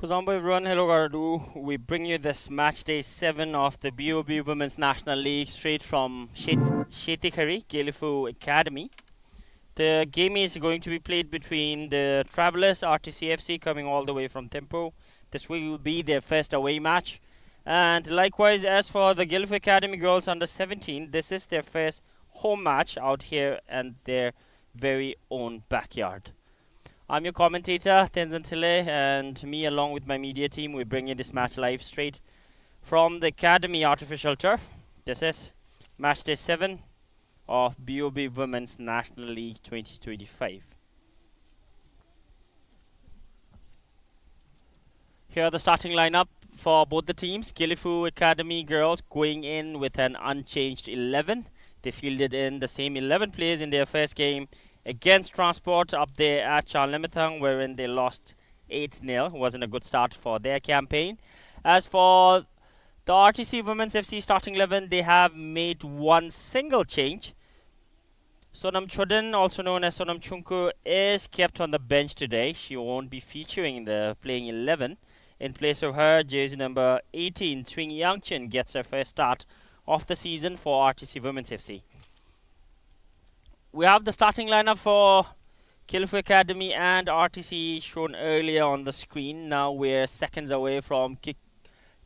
Kuzambo everyone, hello Garadu. We bring you this match day 7 of the BoB Women's National League straight from Shetikari, Gelifu Academy. The game is going to be played between the Travelers RTC FC coming all the way from Tempo. This will be their first away match. And likewise, as for the Gelifu Academy girls under 17, this is their first home match out here in their very own backyard. I'm your commentator, Tenzin Tile, and me along with my media team, we bring you this match live straight from the Academy Artificial Turf. This is match day 7 of BoB Women's National League 2025. Here are the starting lineup for both the teams. Gelifu Academy girls going in with an unchanged 11. They fielded in the same 11 players in their first game against Transport up there at Charlemethang, wherein they lost 8-0. Wasn't a good start for their campaign. As for the RTC Women's FC starting 11, they have made one single change. Sonam Chodin, also known as Sonam Chunku, is kept on the bench today. She won't be featuring in the playing 11. In place of her, jersey number 18, Twing Yangchen, gets her first start of the season for RTC Women's FC. We have the starting lineup for Gelifu Academy and RTC shown earlier on the screen. Now we're seconds away from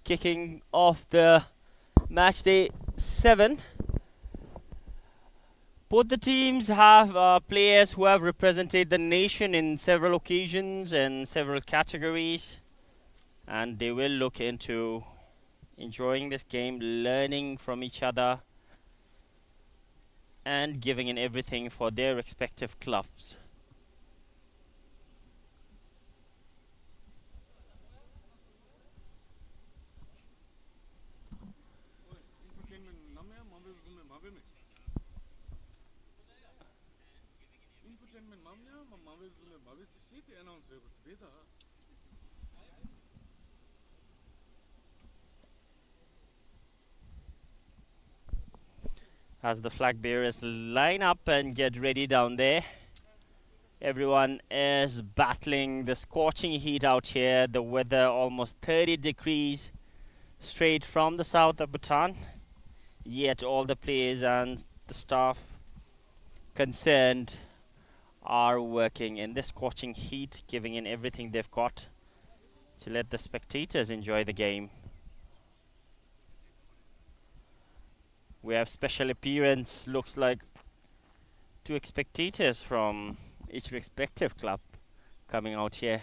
kicking off the match day 7. Both the teams have players who have represented the nation in several occasions and several categories, and they will look into enjoying this game, learning from each other, and giving in everything for their respective clubs. As the flag bearers line up and get ready down there, everyone is battling the scorching heat out here. The weather almost 30 degrees straight from the south of Bhutan. Yet all the players and the staff concerned are working in this scorching heat, giving in everything they've got to let the spectators enjoy the game. We have special appearance, looks like 2 spectators from each respective club coming out here.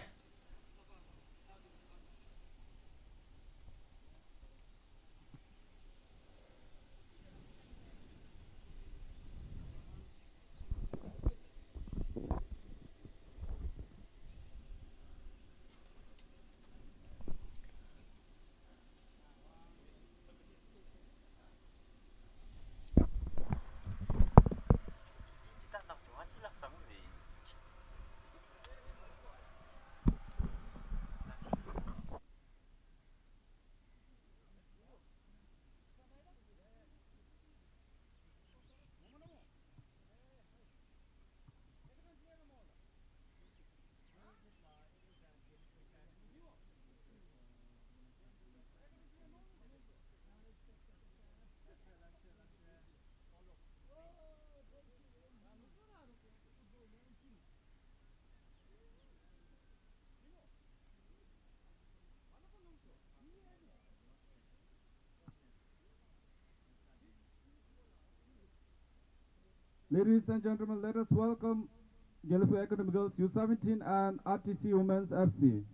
Ladies and gentlemen, let us welcome Gelifu Academy Girls U17 and RTC Women's FC.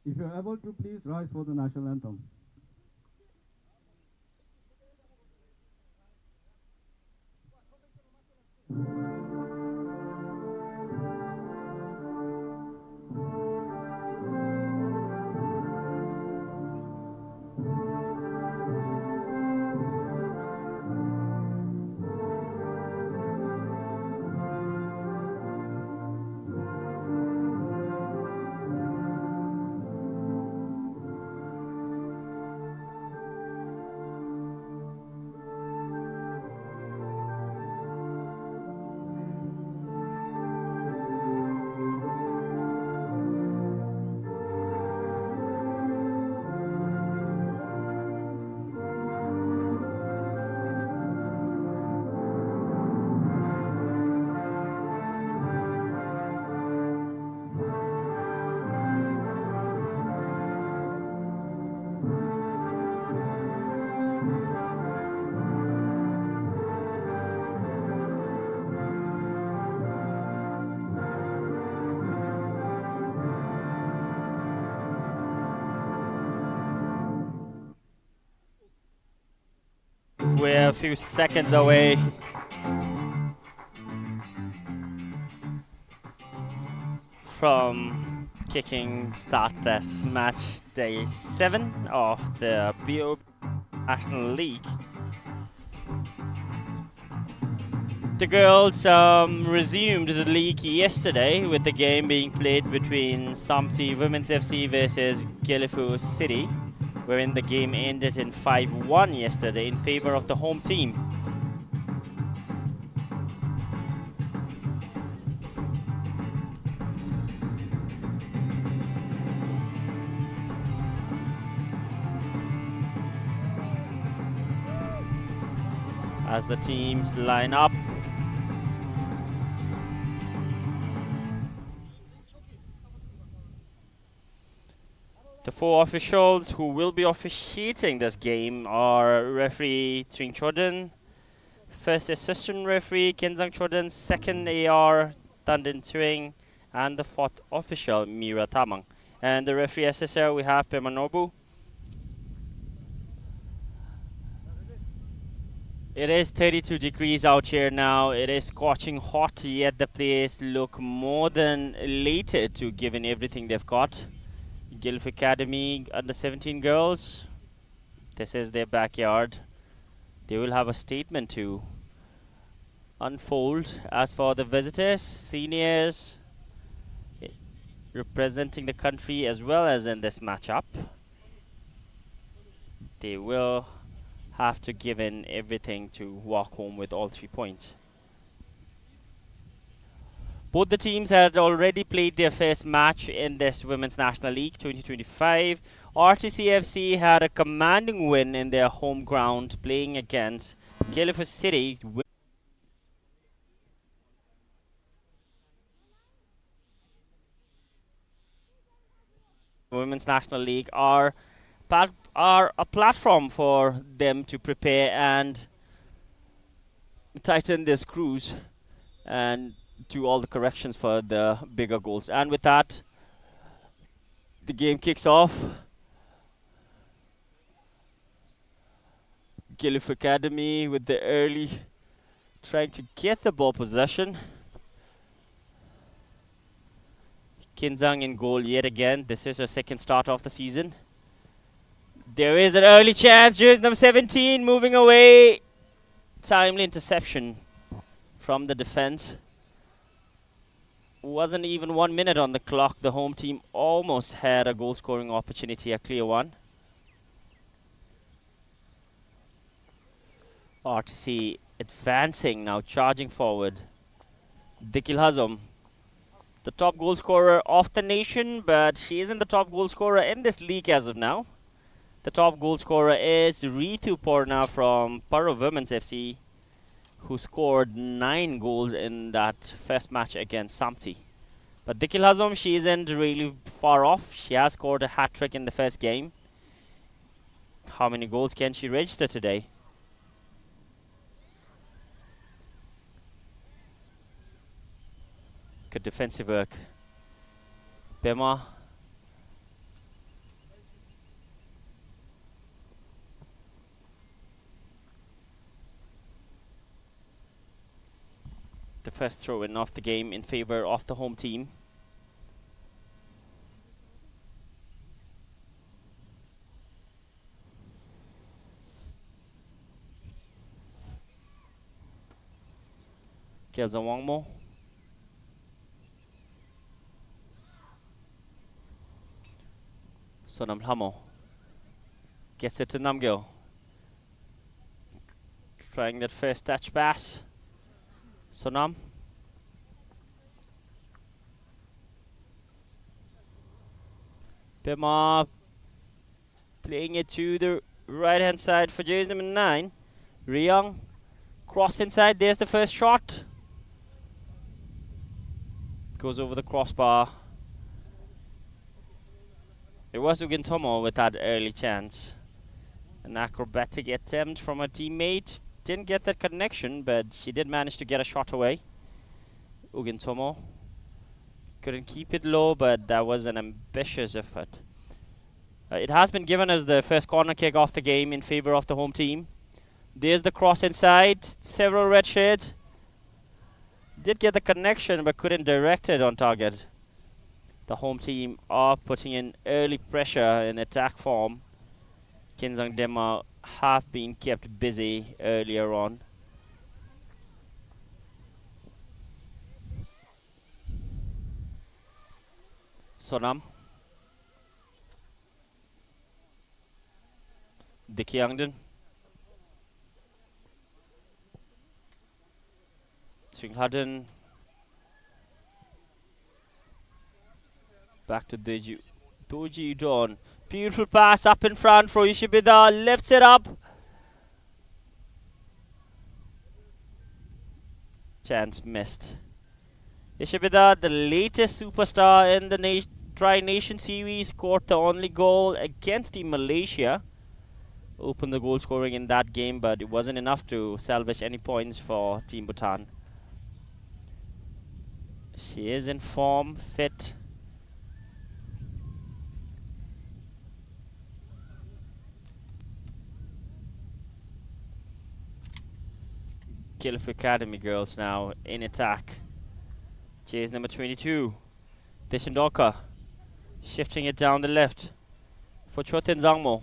If you're able to, please rise for the national anthem. We're a few seconds away from kicking start this match, day 7 of the BoB National League. The girls resumed the league yesterday with the game being played between Samti Women's FC versus Gilifu City, wherein the game ended in 5-1 yesterday in favor of the home team. As the teams line up, the 4 officials who will be officiating this game are referee Twing Chodin, first assistant referee Kenzang Chodin, second AR Tandin Twing, and the 4th official Mira Tamang. And the referee assessor we have Pemanobu. It is 32 degrees out here now. It is scorching hot, yet the players look more than elated to giving everything they've got. Gilf Academy under 17 girls. This is their backyard. They will have a statement to unfold. As for the visitors, seniors representing the country as well as in this matchup, they will have to give in everything to walk home with all 3 points. Both the teams had already played their first match in this Women's National League 2025. RTC FC had a commanding win in their home ground playing against Gilifu City. Women's National League are a platform for them to prepare and tighten their screws and do all the corrections for the bigger goals. And with that, the game kicks off. Gilif Academy with the early trying to get the ball possession. Kinzang in goal yet again. This is her second start of the season. There is an early chance. Here's number 17 moving away. Timely interception from the defense. Wasn't even 1 minute on the clock. The home team almost had a goal scoring opportunity, a clear one. RTC advancing now, charging forward. Dikil Hazam, the top goal scorer of the nation, but she isn't the top goal scorer in this league as of now. The top goal scorer is Ritu Porna from Paro Women's FC, who scored 9 goals in that first match against Samti. But Dikil Hazam, she isn't really far off. She has scored a hat-trick in the first game. How many goals can she register today? Good defensive work. Bema The first throw-in of the game in favor of the home team. Kills a Wangmo. Sonam Hamo gets it to Namgil. Trying that first touch pass. Sonam. Pema playing it to the right hand side for jersey number 9. Ryong cross inside. There's the first shot. Goes over the crossbar. It was Ugin Tomo with that early chance. An acrobatic attempt from a teammate. Didn't get that connection, but she did manage to get a shot away. Ugin Tomo couldn't keep it low, but that was an ambitious effort. It has been given as the first corner kick of the game in favor of the home team. There's the cross inside. Several red shades. Did get the connection, but couldn't direct it on target. The home team are putting in early pressure in attack form. Kinzang Dema have been kept busy earlier on. Sonam. Dikyangden. Swinghaden. Back to Doji Udon. Beautiful pass up in front for Ishibida. Lifts it up. Chance missed. Ishibida, the latest superstar in the Tri-Nation Series, scored the only goal against Team Malaysia. Opened the goal scoring in that game, but it wasn't enough to salvage any points for Team Bhutan. She is in form, fit. Gilf Academy girls now in attack. Chase number 22. Deshandoka shifting it down the left for Chotin Zangmo.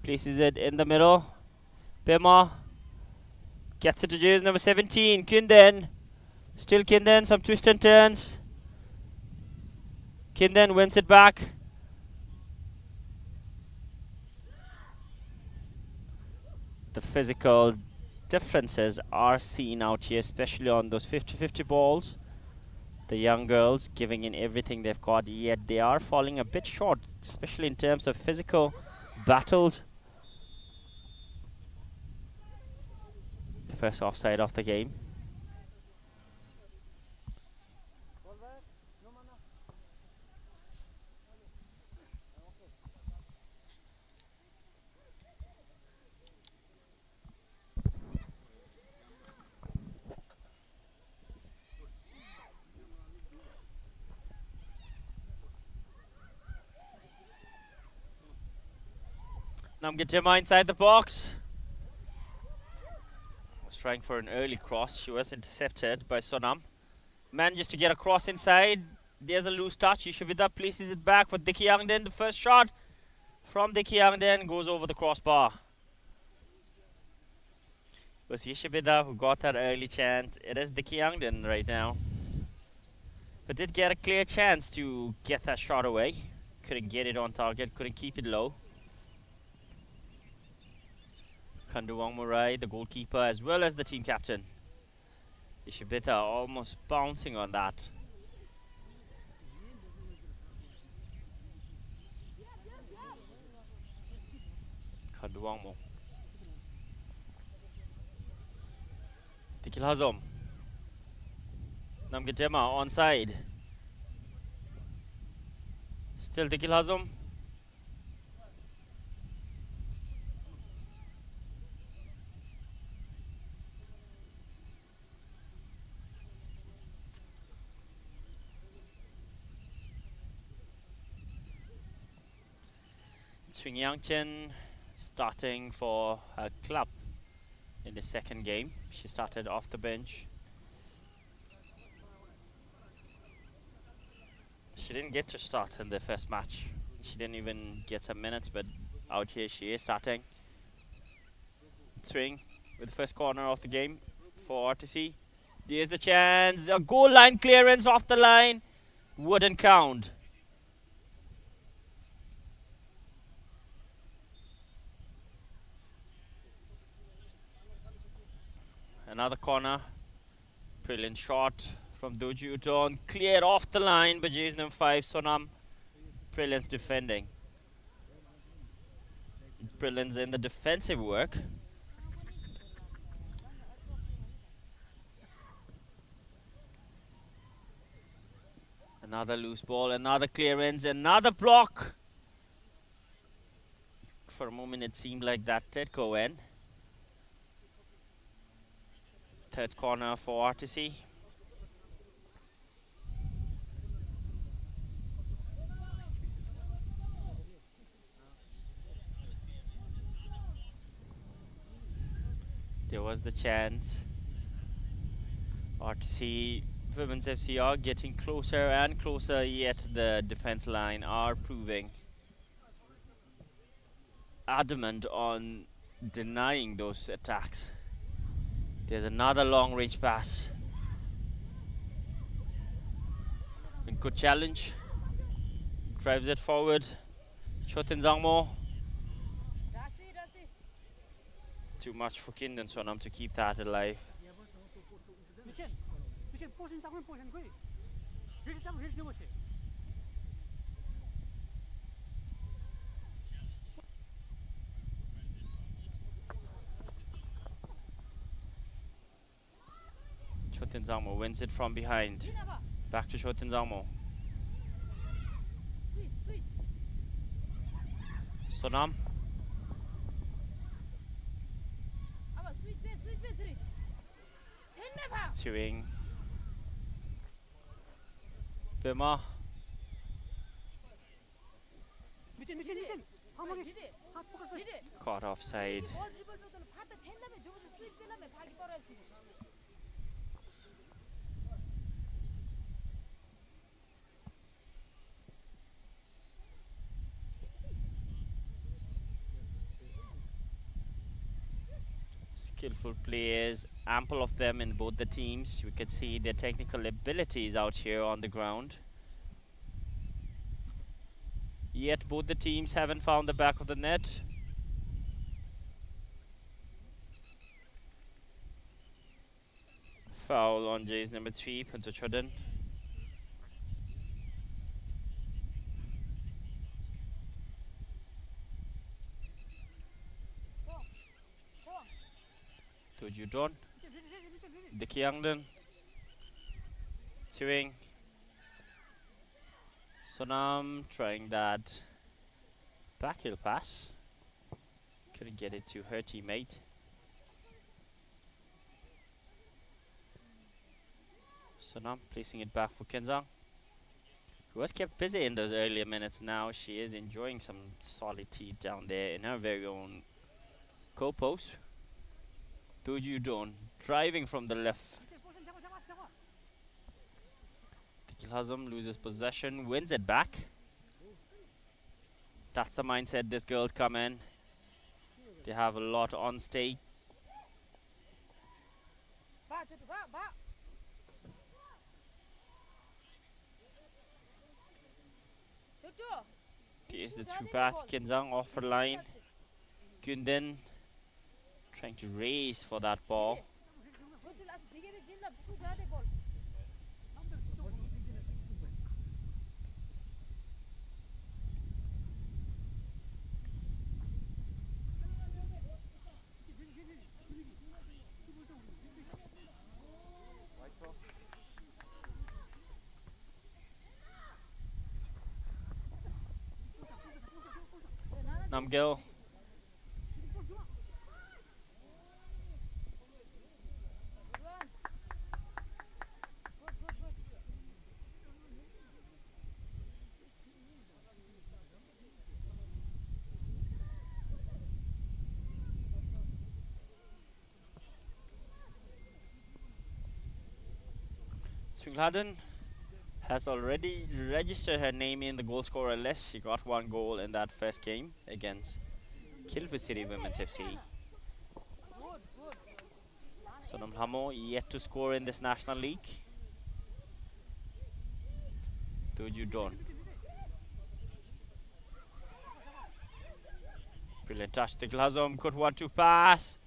Places it in the middle. Pema gets it to jersey number 17. Kinden. Still Kinden, some twists and turns. Kinden wins it back. The physical differences are seen out here, especially on those 50-50 balls. The young girls giving in everything they've got, yet they are falling a bit short, especially in terms of physical battles. The first offside of the game. Namgitema inside the box. Was trying for an early cross. She was intercepted by Sonam. Manages to get a cross inside. There's a loose touch. Ishibida places it back for Diki Yangden. The first shot from Diki Yangden goes over the crossbar. It was Ishibida who got that early chance. It is Diki Yangden right now. But did get a clear chance to get that shot away. Couldn't get it on target. Couldn't keep it low. Kanduwang Murai, the goalkeeper, as well as the team captain. Ishibita almost bouncing on that. Kanduwangmo. Tikil Hazom. Namgitema onside. Still Tikil Hazom. Swing Yangchen starting for her club in the second game. She started off the bench. She didn't get to start in the first match. She didn't even get some minutes, but out here she is starting. Swing with the first corner of the game for RTC. There's the chance. A goal line clearance off the line. Wouldn't count. Another corner. Brilliant shot from Doji Uton. Cleared off the line by jersey number 5, Sonam. Brilliance defending. Brilliance in the defensive work. Another loose ball, another clearance, another block. For a moment it seemed like that did go in. Third corner for RTC. There was the chance. RTC Women's FC are getting closer and closer, yet the defense line are proving adamant on denying those attacks. There's another long range pass. A good challenge. Drives it forward. Chotin Zangmo. Too much for Kind and Sonam to keep that alive. Chotin Zangmo wins it from behind. Back to Chotin Zangmo. Sonam. Chewing. Bima. Caught offside. Skillful players, ample of them in both the teams. We could see their technical abilities out here on the ground. Yet both the teams haven't found the back of the net. Foul on Jays number 3, Puntachodin. Tujudon. Dikyangden. Chewing. Sonam trying that backheel pass. Couldn't get it to her teammate. Sonam placing it back for Kenzang, who was kept busy in those earlier minutes. Now she is enjoying some solitude down there in her very own goal post. Dojudon driving from the left. Tikilhazam loses possession, wins it back. That's the mindset this girl's come in. They have a lot on stake. Here's the true pass. Kenzang off her line. Gunden trying to race for that ball. Namgil. Swingladen has already registered her name in the goal scorer list. She got 1 goal in that first game against Guildford City Women's FC. Sonam Hamo yet to score in this National League. Tuju Don. Brilliant touch. The Glazom could want to pass.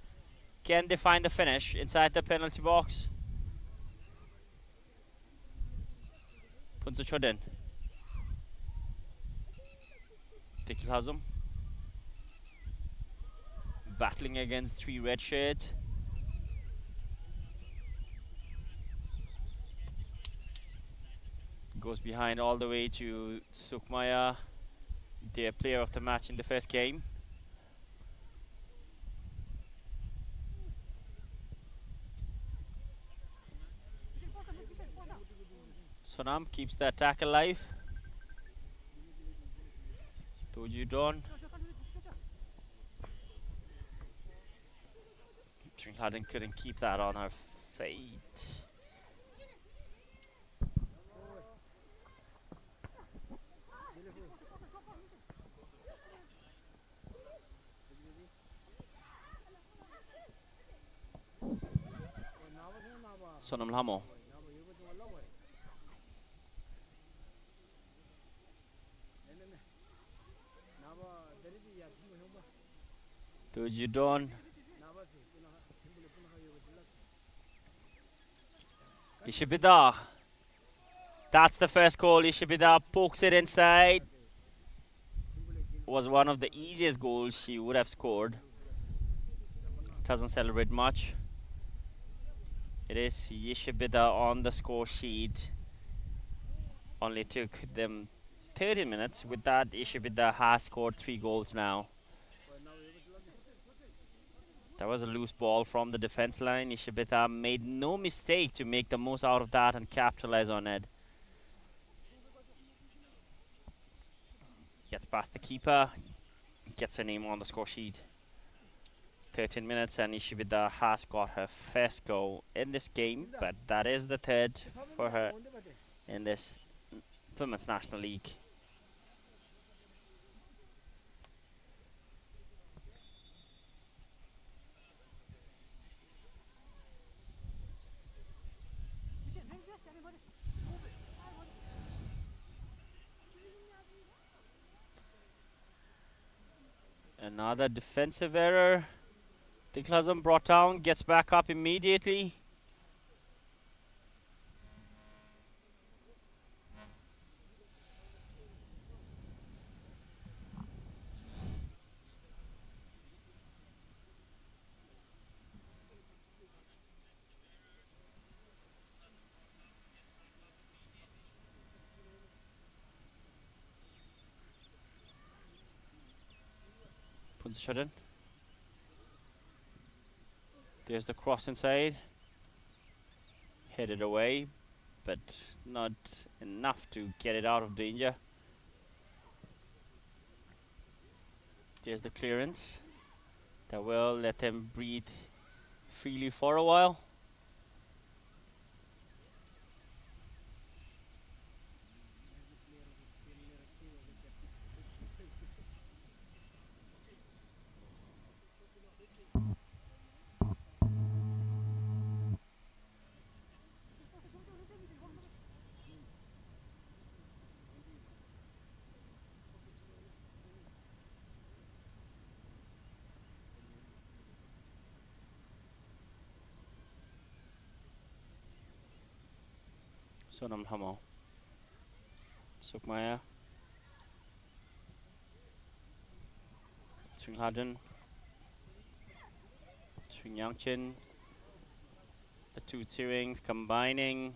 Can they find the finish inside the penalty box? Punza Choden. The Glazom battling against 3 red shirts. Goes behind all the way to Sukmaya, their player of the match in the first game. Sonam keeps the attack alive. Toju Don. Trinkladen couldn't keep that on her feet. Sonam Hamo. Toju Don. Ishibida. That's the first goal. Ishibida pokes it inside. Was one of the easiest goals she would have scored. Doesn't celebrate much. It is Ishibida on the score sheet. Only took them 30 minutes. With that, Ishibida has scored 3 goals now. That was a loose ball from the defense line. Ishibita made no mistake to make the most out of that and capitalize on it. Gets past the keeper, gets her name on the score sheet. 13 minutes and Ishibita has got her first goal in this game, but that is the 3rd for her in this Women's National League. Another defensive error. Tiklazam brought down, gets back up immediately. Puts the shot in. There's the cross inside. Headed away, but not enough to get it out of danger. There's the clearance. That will let them breathe freely for a while. Sonam Hamo. Sukmaya. Swinghaden. Swing Yangchin. The 2 Tirings combining.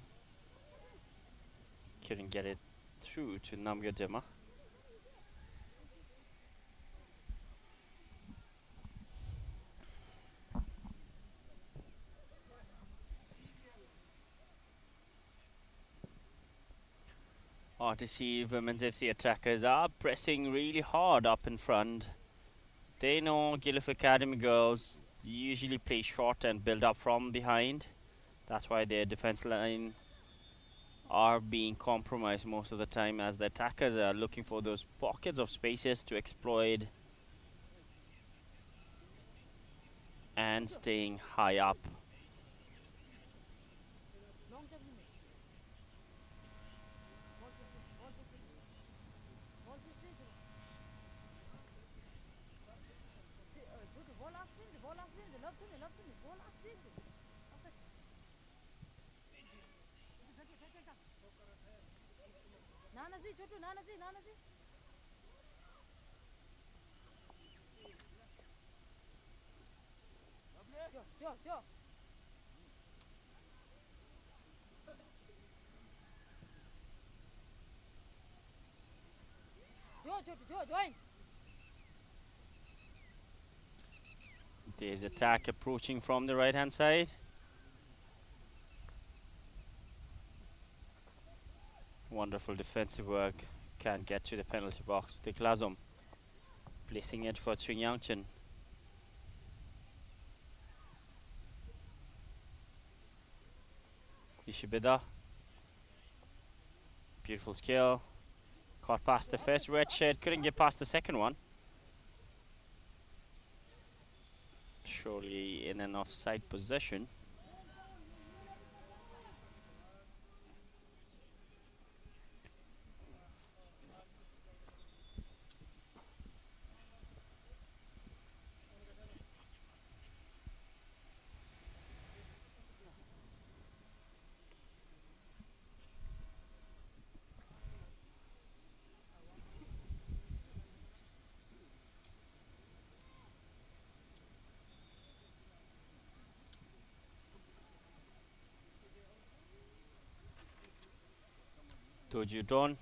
Couldn't get it through to Namgyo Dema. RTC Women's FC attackers are pressing really hard up in front. They know Guildford Academy girls usually play short and build up from behind. That's why their defense line are being compromised most of the time as the attackers are looking for those pockets of spaces to exploit and staying high up. There's attack approaching from the right hand side. Wonderful defensive work. Can't get to the penalty box. The Glazum placing it for Swing Yangchen. Ishibida. Beautiful skill. Caught past the first red shed. Couldn't get past the second one. Surely in an offside position. Doju Don.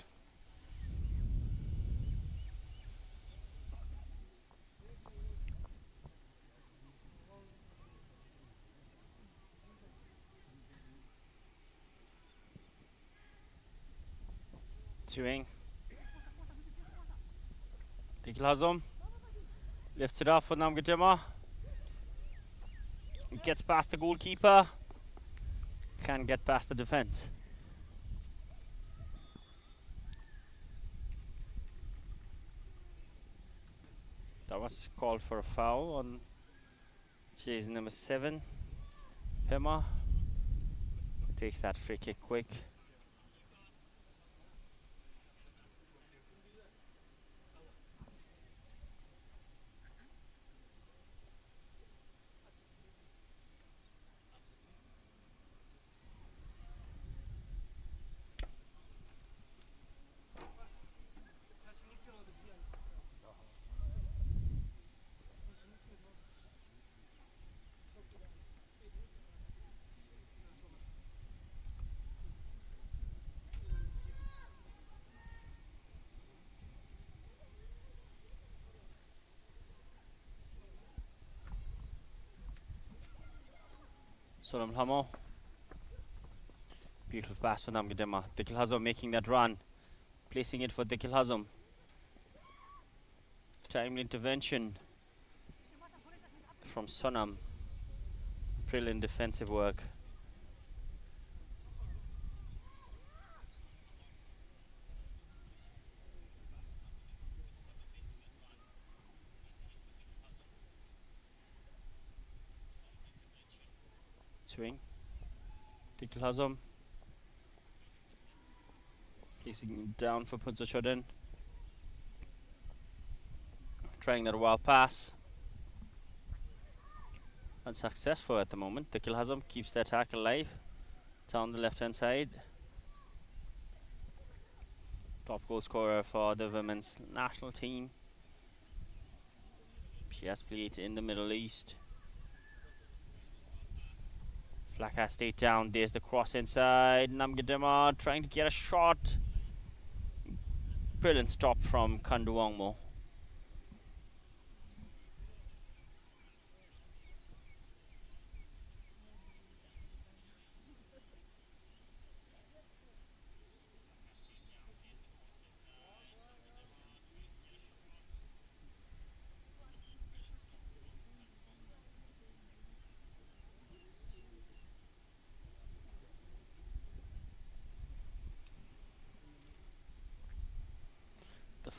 Swing. The Glazum lifts it up for Namgadima. Gets past the goalkeeper. Can't get past the defense. That was called for a foul on jersey number 7. Pema takes that free kick quick. Solom Hamo. Beautiful pass for Namgadima. Dikil Hazom making that run. Placing it for Dikil Hazom. Timely intervention from Sonam. Brilliant defensive work. Swing. Dikil Hazom. Placing down for Punza Choden. Trying that wild pass. Unsuccessful at the moment. Dikil Hazom keeps the attack alive. Down the left hand side. Top goal scorer for the women's national team. She has played in the Middle East. Flaka stayed down. There's the cross inside. Namgadima trying to get a shot. Brilliant stop from Kanduangmo.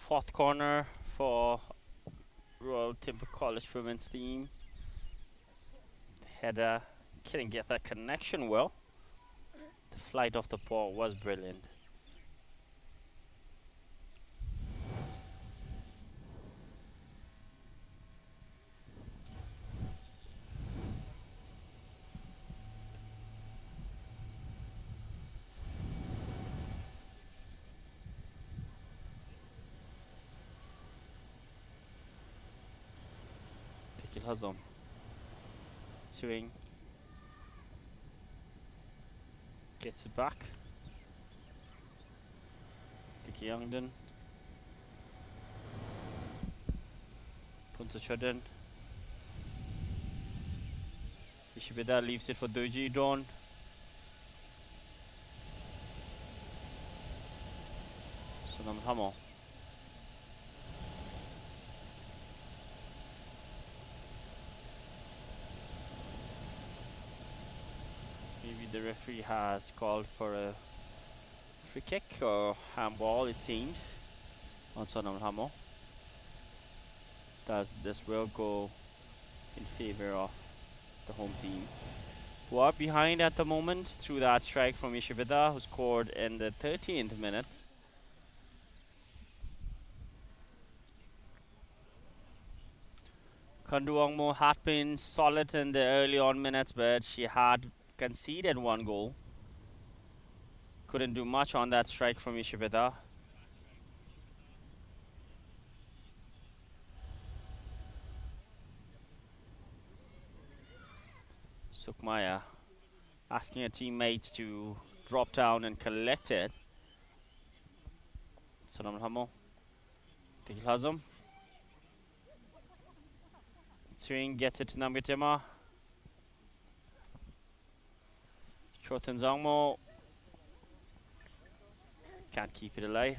fourth corner for Royal Timber College women's team. Header couldn't get that connection well. The flight of the ball was brilliant. Tekil Hazom. Swing. Gets it back. Dickie Youngden. Punta Chodden. Ishibida leaves it for Doji Dawn. Sonam Hamo. Maybe the referee has called for a free kick or handball, it seems, on Sonam Hamo. This will go in favor of the home team, who are behind at the moment through that strike from Ishibida, who scored in the 13th minute. Kanduangmo had been solid in the early on minutes, but she had conceded one goal. Couldn't do much on that strike from Ishibida. Sukmaya asking her teammates to drop down and collect it. Sonam Hamo. Tekil Hazom. Swing gets it to Namgitema. Chotan Zangmo. Can't keep it alive.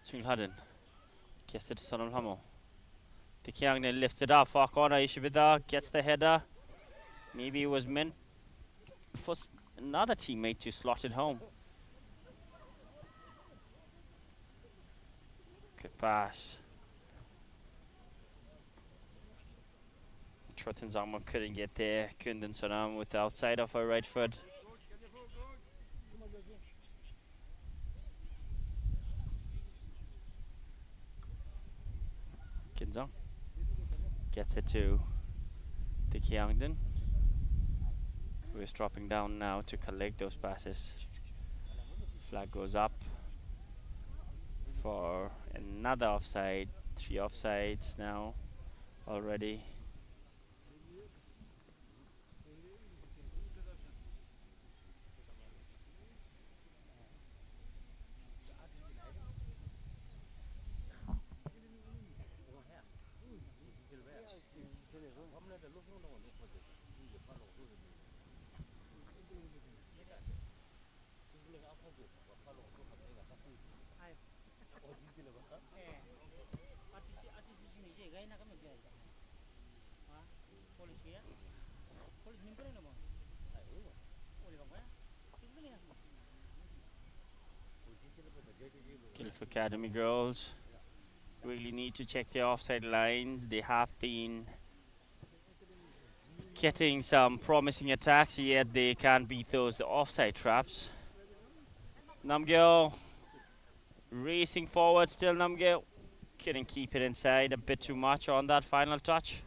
Swing Hadden. Gets it to Sonam Hamo. The Kiangden lifts it up. Far corner. Ishibida gets the header. Maybe it was meant for another teammate to slot it home. Good pass. Chotan Zangmo couldn't get there. Kundan Sonam with the outside of her right foot. Kinzong gets it to the Kiangden, who is dropping down now to collect those passes. Flag goes up for another offside. 3 offsides now already. Gilf Academy girls really need to check their offside lines. They have been getting some promising attacks, yet they can't beat those offside traps. Namgil racing forward still. Namgil couldn't keep it inside, a bit too much on that final touch.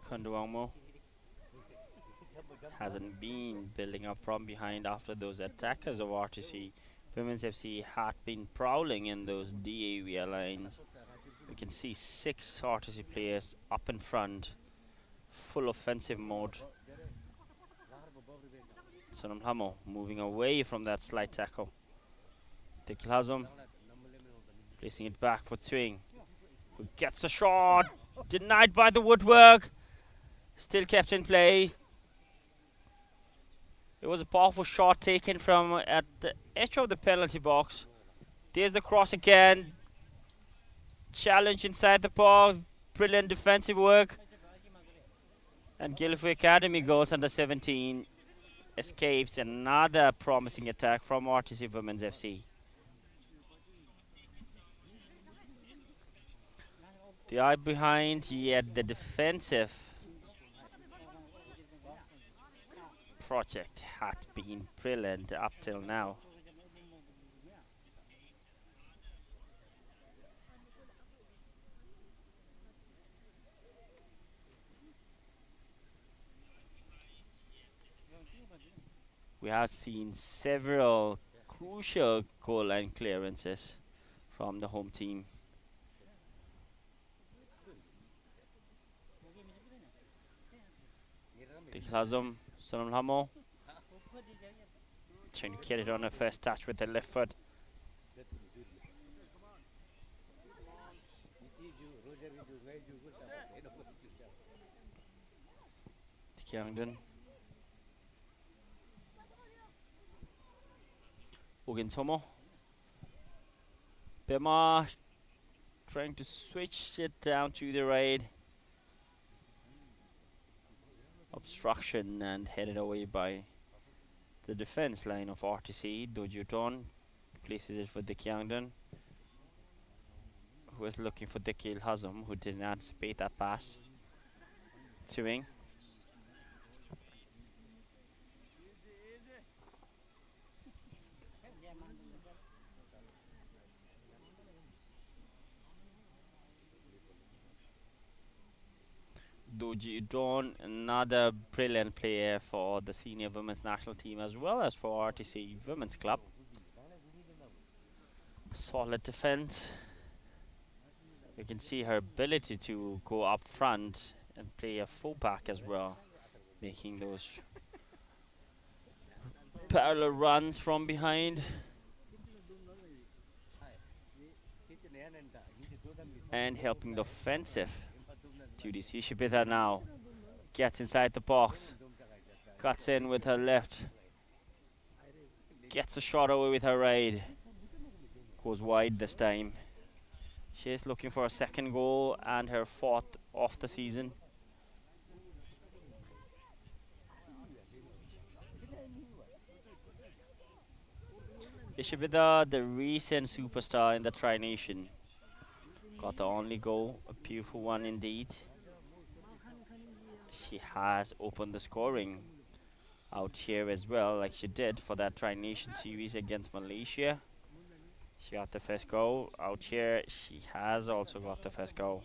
Kanduangmo hasn't been building up from behind after those attackers of RTC. Women's FC had been prowling in those D area lines. The can see 6 RTC players up in front, full offensive mode. Sonam Hamo moving away from that slight tackle. Dekil Hazm placing it back for Twing, who gets a shot, denied by the woodwork, still kept in play. It was a powerful shot taken from at the edge of the penalty box. There's the cross again. Challenge inside the box. Brilliant defensive work. And Gilifu Academy goes under 17. Escapes another promising attack from RTC Women's FC. The eye behind, yet the defensive project had been brilliant up till now. We have seen several crucial goal line clearances from the home team. Dekil Hazm, Sonam Hamo trying to get it on a first touch with the left foot. Kyangdon. Tomo. Bema trying to switch it down to the right. Obstruction and headed away by the defense line of RTC. Dojuton places it for Kyangdon, who was looking for Dekil Hazm, who didn't anticipate that pass. Tuing. Doji Dawn, another brilliant player for the senior women's national team as well as for RTC Women's Club. Solid defense. You can see her ability to go up front and play a fullback as well, making those parallel runs from behind. And helping the offensive duties. Ishibita now gets inside the box, cuts in with her left, gets a shot away with her right, goes wide this time. She is looking for a second goal and her 4th of the season. Ishibita, the recent superstar in the Tri-Nation, got the only goal, a beautiful one indeed. She has opened the scoring out here as well, like she did for that Tri-Nation series against Malaysia. She got the first goal. Out here, she has also got the first goal.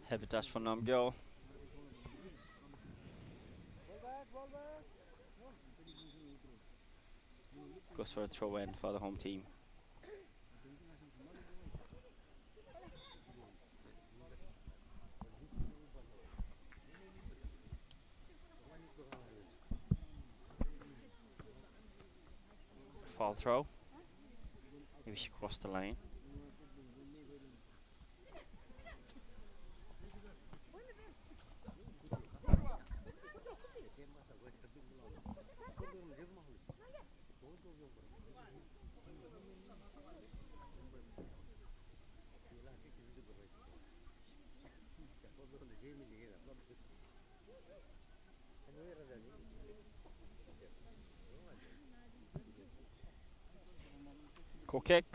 Heavy touch for Namgyo. Goes for a throw in for the home team. Foul throw. Maybe she crossed the line. Goal kick.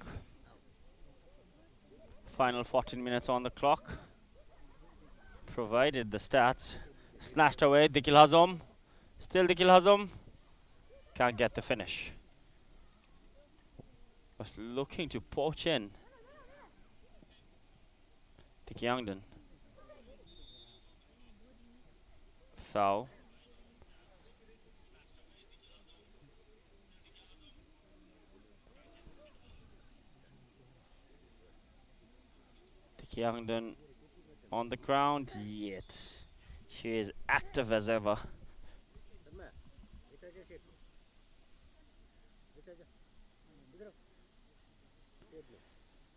Final 14 minutes on the clock. Provided the stats. Snatched away, Dekil Hazm. Still Dekil Hazm. Can't get the finish. Was looking to poach in. Kyangdon foul. Youngden on the ground, yet she is active as ever.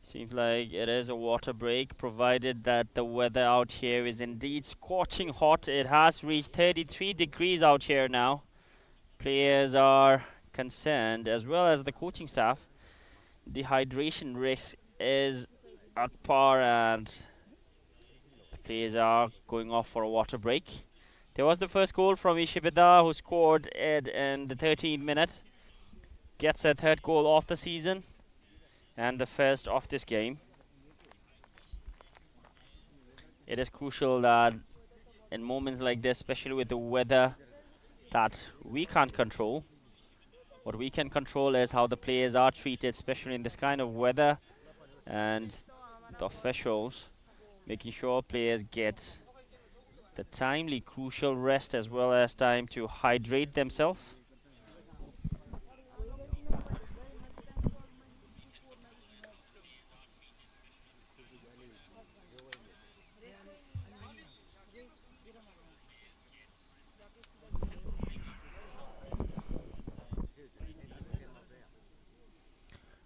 Seems like it is a water break, provided that the weather out here is indeed scorching hot. It has reached 33 degrees out here now. Players are concerned, as well as the coaching staff. Dehydration risk is at par, and the players are going off for a water break. There was the first goal from Ishibida, who scored it in the 13th minute. Gets a third goal of the season and the first of this game. It is crucial that in moments like this, especially with the weather that we can't control, what we can control is how the players are treated, especially in this kind of weather, and the officials making sure players get the timely crucial rest as well as time to hydrate themselves.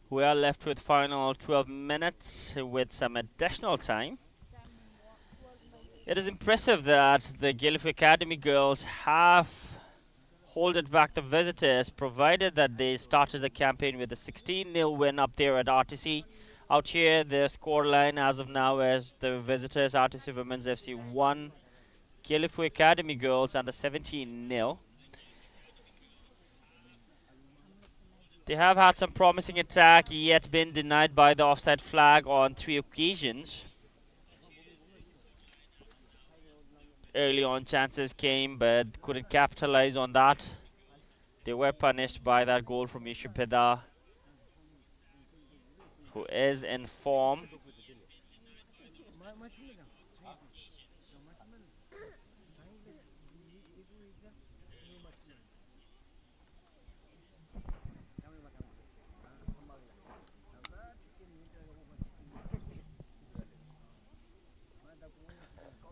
We are left with final 12 minutes with some additional time. It is impressive that the Gilf Academy girls have holded back the visitors, provided that they started the campaign with a 16-0 win up there at RTC. Out here, the scoreline as of now is the visitors RTC Women's FC 1, Gilf Academy girls under 17-0. They have had some promising attack, yet been denied by the offside flag on 3 occasions. Early on chances came, but couldn't capitalize on that. They were punished by that goal from Ishipeda, who is in form.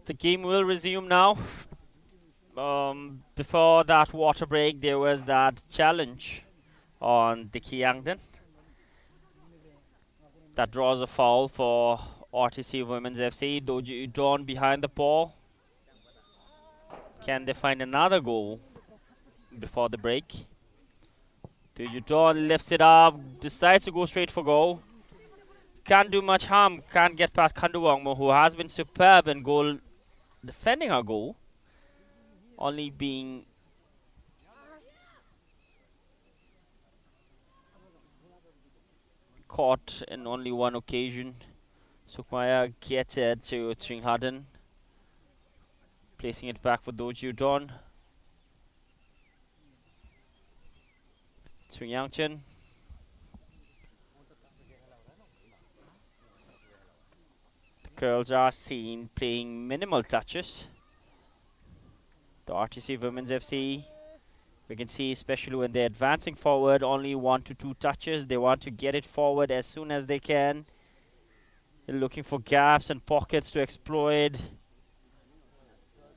The game will resume now. Before that water break, there was that challenge on Dickie Yangden that draws a foul for RTC Women's FC. Doji Udon behind the ball. Can they find another goal before the break? Doji Udon lifts it up, decides to go straight for goal. Can't do much harm, can't get past Kandu Wangmo, who has been superb in goal defending our goal, only being caught in only one occasion. Sukmaya gets it to Tringhaden, placing it back for Doji Udon. Tringyangchen. The girls are seen playing minimal touches. The RTC Women's FC, we can see, especially when they're advancing forward, only 1 to 2 touches. They want to get it forward as soon as they can. They're looking for gaps and pockets to exploit.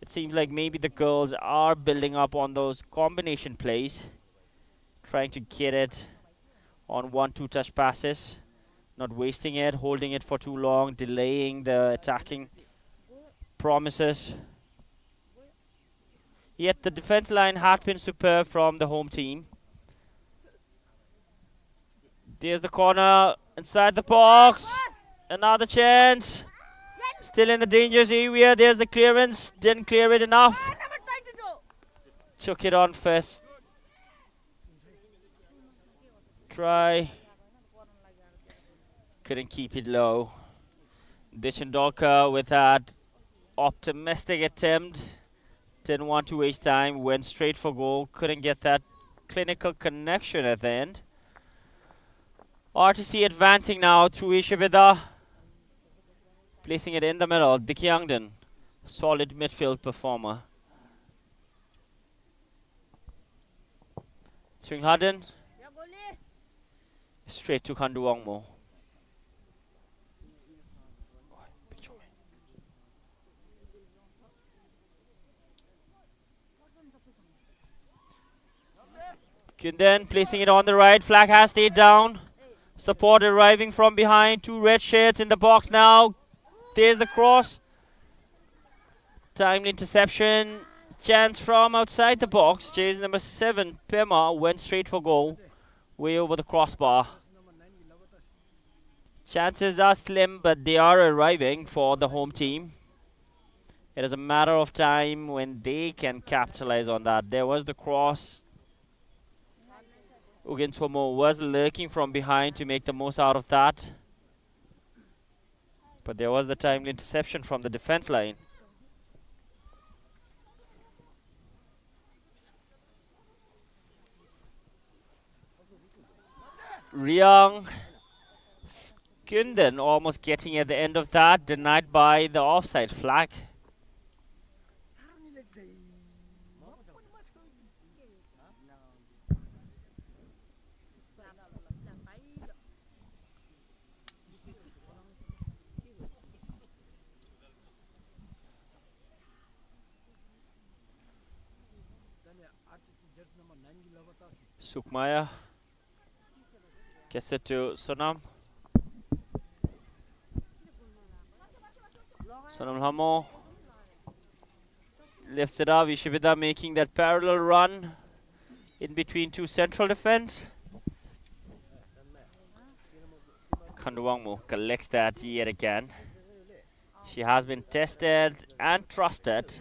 It seems like maybe the girls are building up on those combination plays, trying to get it on 1-2 touch passes, not wasting it, holding it for too long, delaying the attacking promises. Yet the defense line had been superb from the home team. There's the corner inside the box. Another chance. Still in the dangerous area. There's the clearance. Didn't clear it enough. Took it on first try. Couldn't keep it low. Dishendolka with that optimistic attempt. Didn't want to waste time. Went straight for goal. Couldn't get that clinical connection at the end. RTC advancing now through Ishibida. Placing it in the middle. Dickie Youngden. Solid midfield performer. Swing Harden. Straight to Kandu Wangmo. Kundan placing it on the right. Flag has stayed down. Support arriving from behind. Two red shirts in the box now. There's the cross. Timely interception. Chance from outside the box. Jersey number 7, Pema, went straight for goal. Way over the crossbar. Chances are slim, but they are arriving for the home team. It is a matter of time when they can capitalize on that. There was the cross. Ugintomo was lurking from behind to make the most out of that. But there was the timely interception from the defense line. Riang Kundan almost getting at the end of that, denied by the offside flag. Sukmaya gets it to Sonam. Sonam Hamo lifts it up. Ishibida making that parallel run in between two central defense. Kanduwangmo collects that yet again. She has been tested and trusted.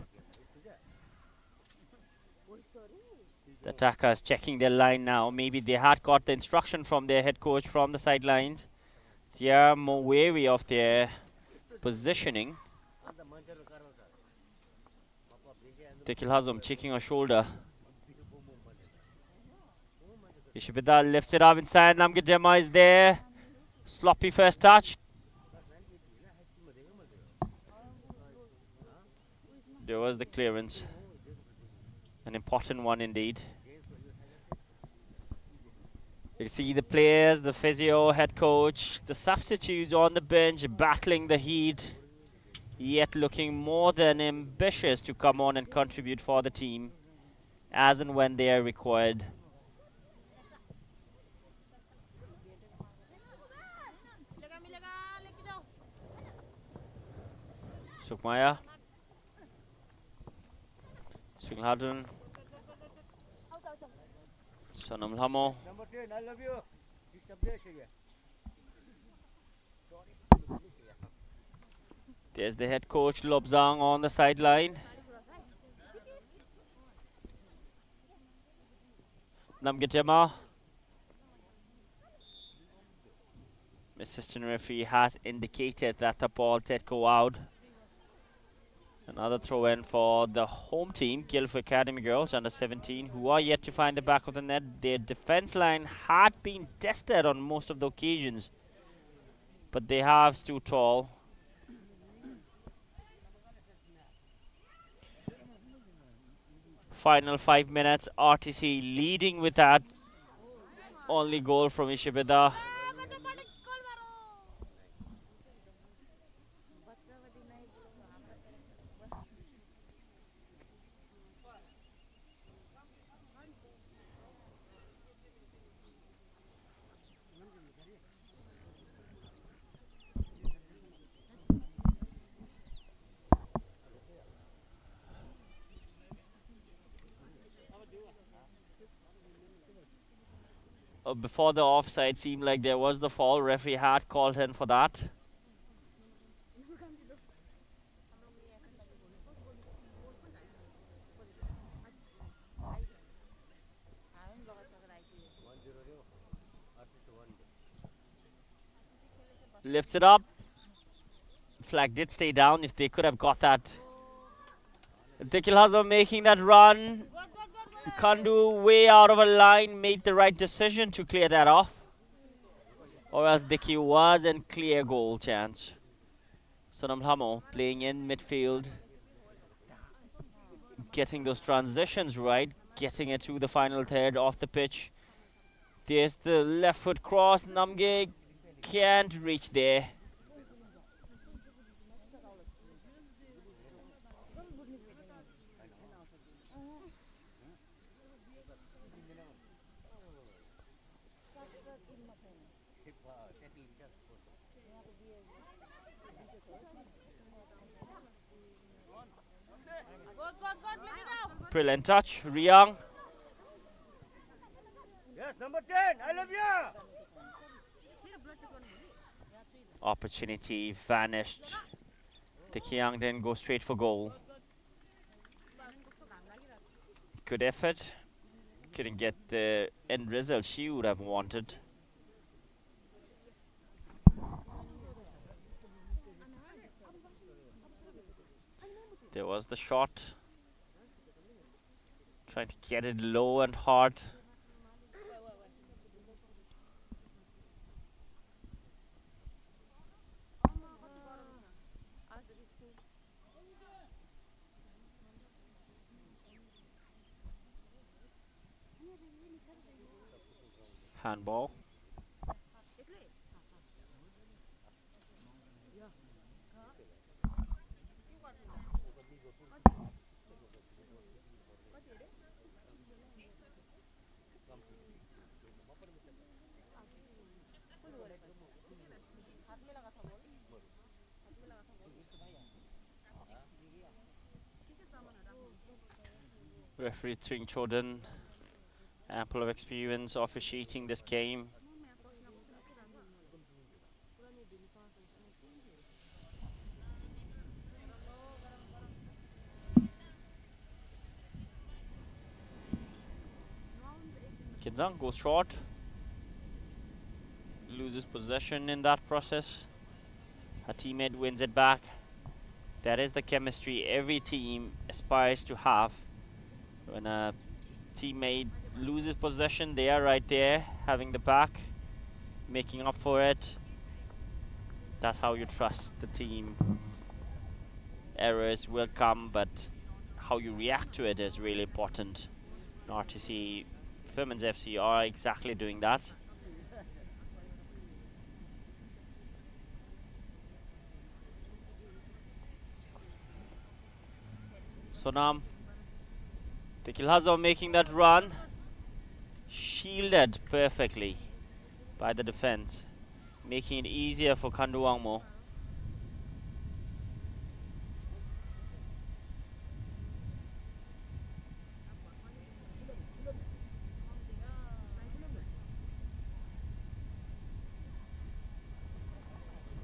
The attackers checking their line now. Maybe they had got the instruction from their head coach from the sidelines. They are more wary of their positioning. Tekil Hazum checking her shoulder. Ishibida lifts it up inside. Namgedema is there. Sloppy first touch. There was the clearance. An important one indeed. You can see the players, the physio, head coach, the substitutes on the bench battling the heat, yet looking more than ambitious to come on and contribute for the team as and when they are required. Sukmaya. Swing Harden. Sonam Hamo. There's the head coach Lobzang on the sideline. Namgitema. Assistant referee has indicated that the ball did go out. Another throw in for the home team, Guildford Academy girls under 17, who are yet to find the back of the net. Their defense line had been tested on most of the occasions, but they have stood tall. Final 5 minutes, RTC leading with that only goal from Ishibida. Before the offside seemed like there was the fall. Referee had called in for that. Lifts it up. Flag did stay down. If they could have got that. Tekil Hazam making that run. Kandu way out of a line, made the right decision to clear that off. Or else Dicky was in clear goal chance. Sonam Hamo playing in midfield. Getting those transitions right. Getting it to the final third of the pitch. There's the left foot cross. Namge can't reach there. Brilliant touch, Riang. Yes, number 10, I love you. Opportunity vanished. The Kiang then goes straight for goal. Good effort. Couldn't get the end result she would have wanted. There was the shot. Trying to get it low and hard. Handball. Referee Tring Chodan, ample of experience officiating this game. Kinzang goes short, loses possession in that process. Her teammate wins it back. That is the chemistry every team aspires to have. When a teammate loses possession, they are right there, having the back, making up for it. That's how you trust the team. Errors will come, but how you react to it is really important. And RTC Women's FC are exactly doing that. Sonam Tekilhazo making that run, shielded perfectly by the defense, making it easier for Kanduangmo.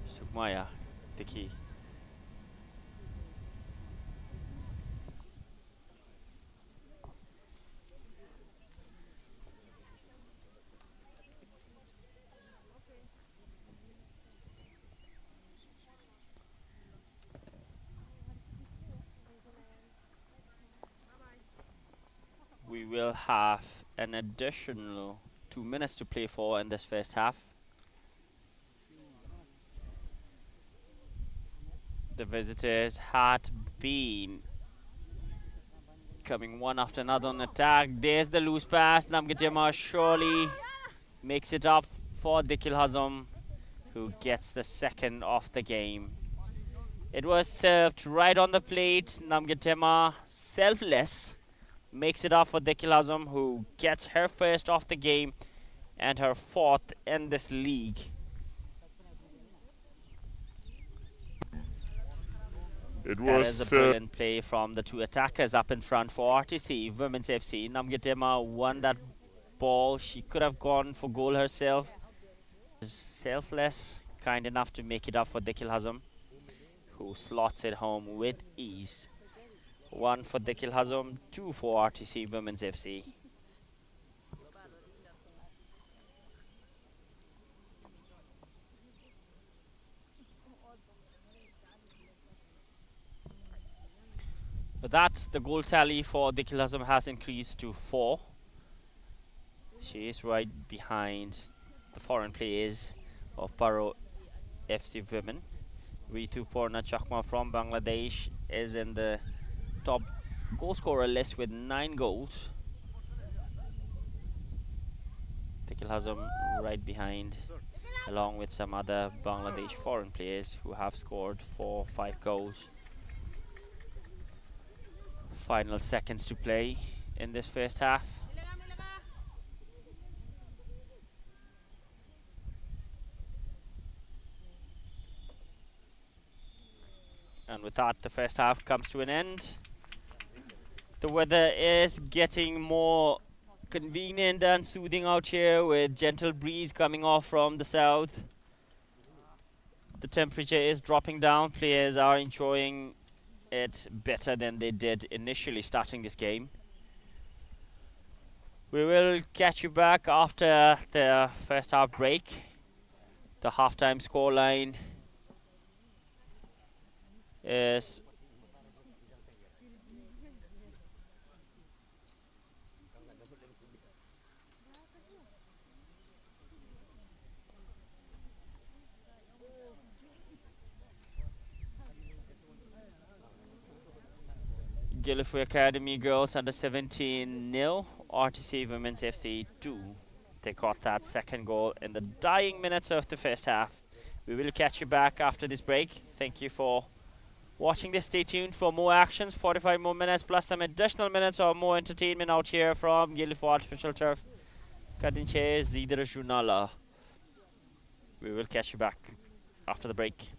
Sukmaya, Teki. We will have an additional 2 minutes to play for in this first half. The visitors had been coming one after another on attack. There's the loose pass. Namgitema surely makes it up for Dikil Hazam, who gets the second of the game. It was served right on the plate. Namgitema, selfless, makes it up for Dikil Hazam, who gets her first of the game and her fourth in this league. That is a brilliant play from the two attackers up in front for RTC Women's FC. Namgitema won that ball. She could have gone for goal herself. Selfless, kind enough to make it up for Dikil Hazam, who slots it home with ease. 1 for Dikil Hazam, 2 for RTC Women's FC. With that, the goal tally for Dikil Hazam has increased to 4. She is right behind the foreign players of Paro FC Women. Ritu Porna Chakma from Bangladesh is in the top goal scorer list with 9 goals. Shakil Hazam right behind, along with some other Bangladesh foreign players who have scored 4-5 goals. Final seconds to play in this first half. And with that, the first half comes to an end. The weather is getting more convenient and soothing out here with gentle breeze coming off from the south. The temperature is dropping down. Players are enjoying it better than they did initially starting this game. We will catch you back after the first half break. The halftime scoreline is Gilifu Academy Girls under 17 0, RTC Women's FC 2. They got that second goal in the dying minutes of the first half. We will catch you back after this break. Thank you for watching this. Stay tuned for more actions, 45 more minutes plus some additional minutes or more entertainment out here from Gilifu Artificial Turf. Kadinche Zidra Junala. We will catch you back after the break.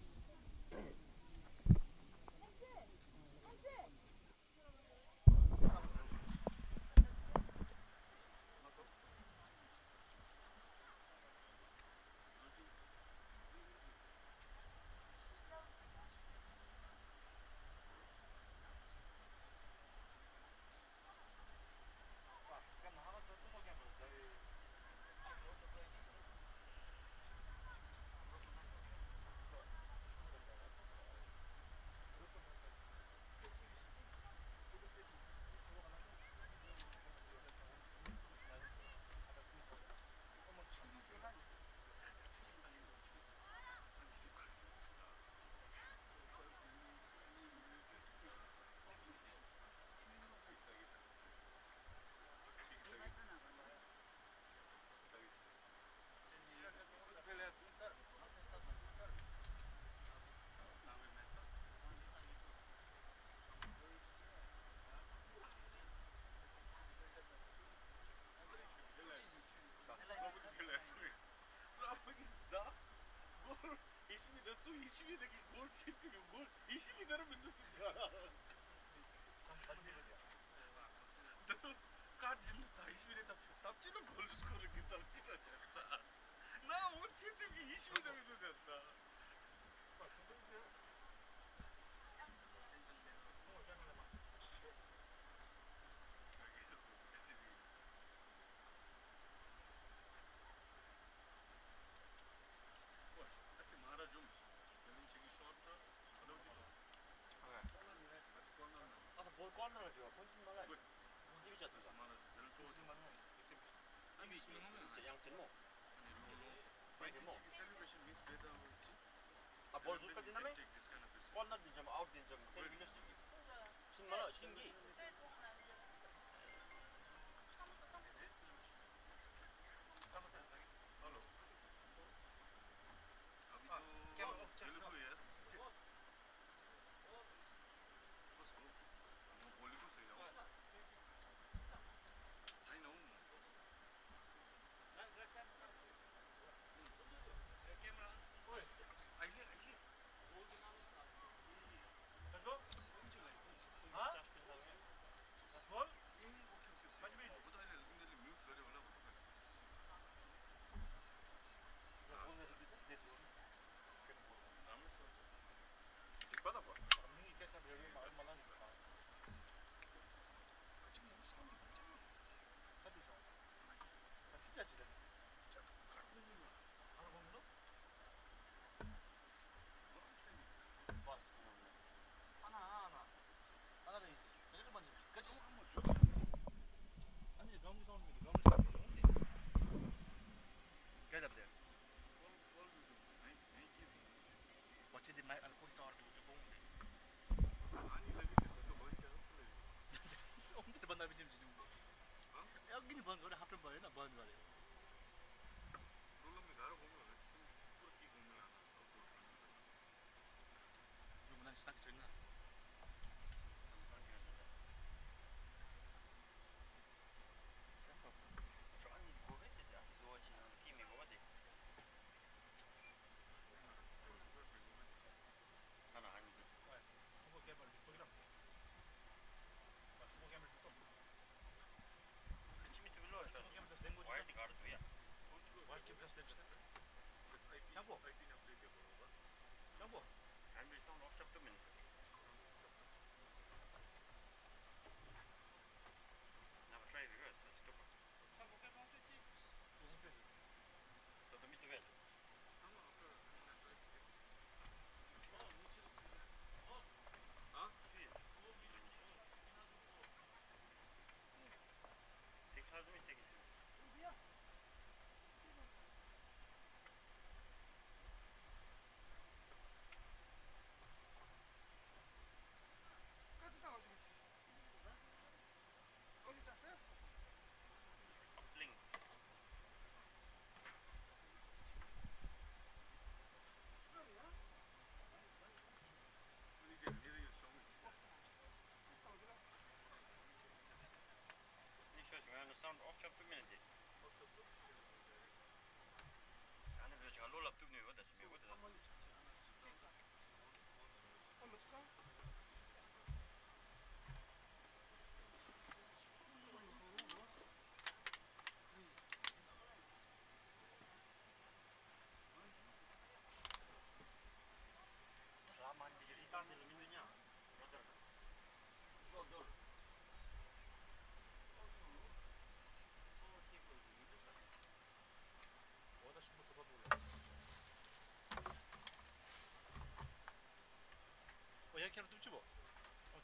kere tupchu bo.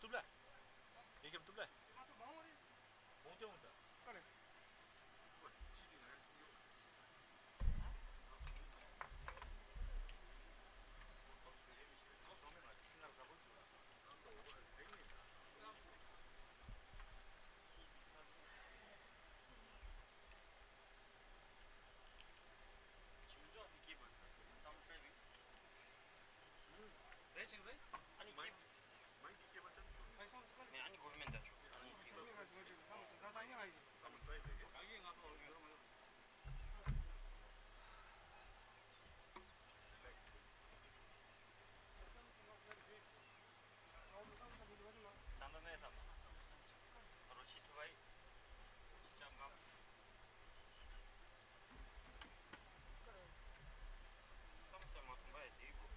Tupla. Ye kere tupla. Monte monta. Kare. 아니 아니 고르면 되죠. 상단에 상. 바로 시트바이 시장감. 삼성 같은 거에 되고.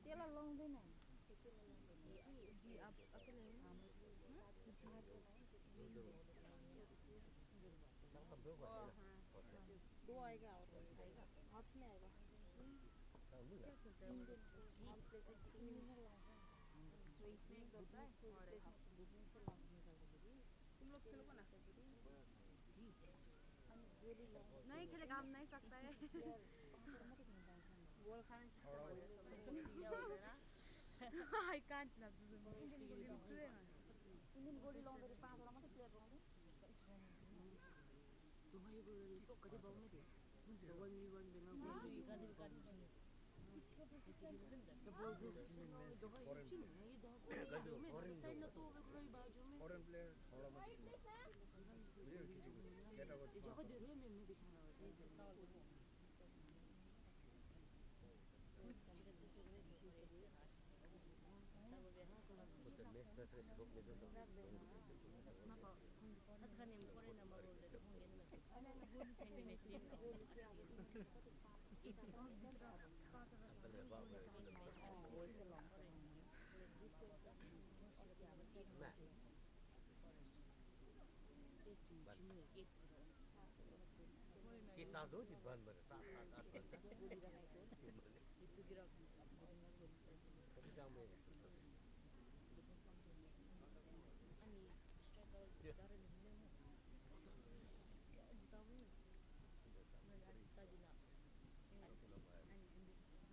Tiếc là lông thế này. Đuôi gạo thấy cả hot này cả. तुम लोग नहीं खेलेगा हम नहीं सकता है गोल खाने I can't love this Indian गोली बिचुएगा Indian गोली लाउँदै 5 वटा मात्र प्लेयर बनाउँदै तुम्हारे गोली तो कदे बाउ में दे 1v1 बेला गोली कदे कदे the ball is दगा युचिन ये दगा में साइड न तो ओवर कोई बाजू में फॉरेन प्लेयर थोड़ा मत प्लेयर किसी को कैटा वर्ड जगह दे रहे में दिखाना कितना दो जी बंद बने 7 8 itu kira कभी जाम में ani striker darren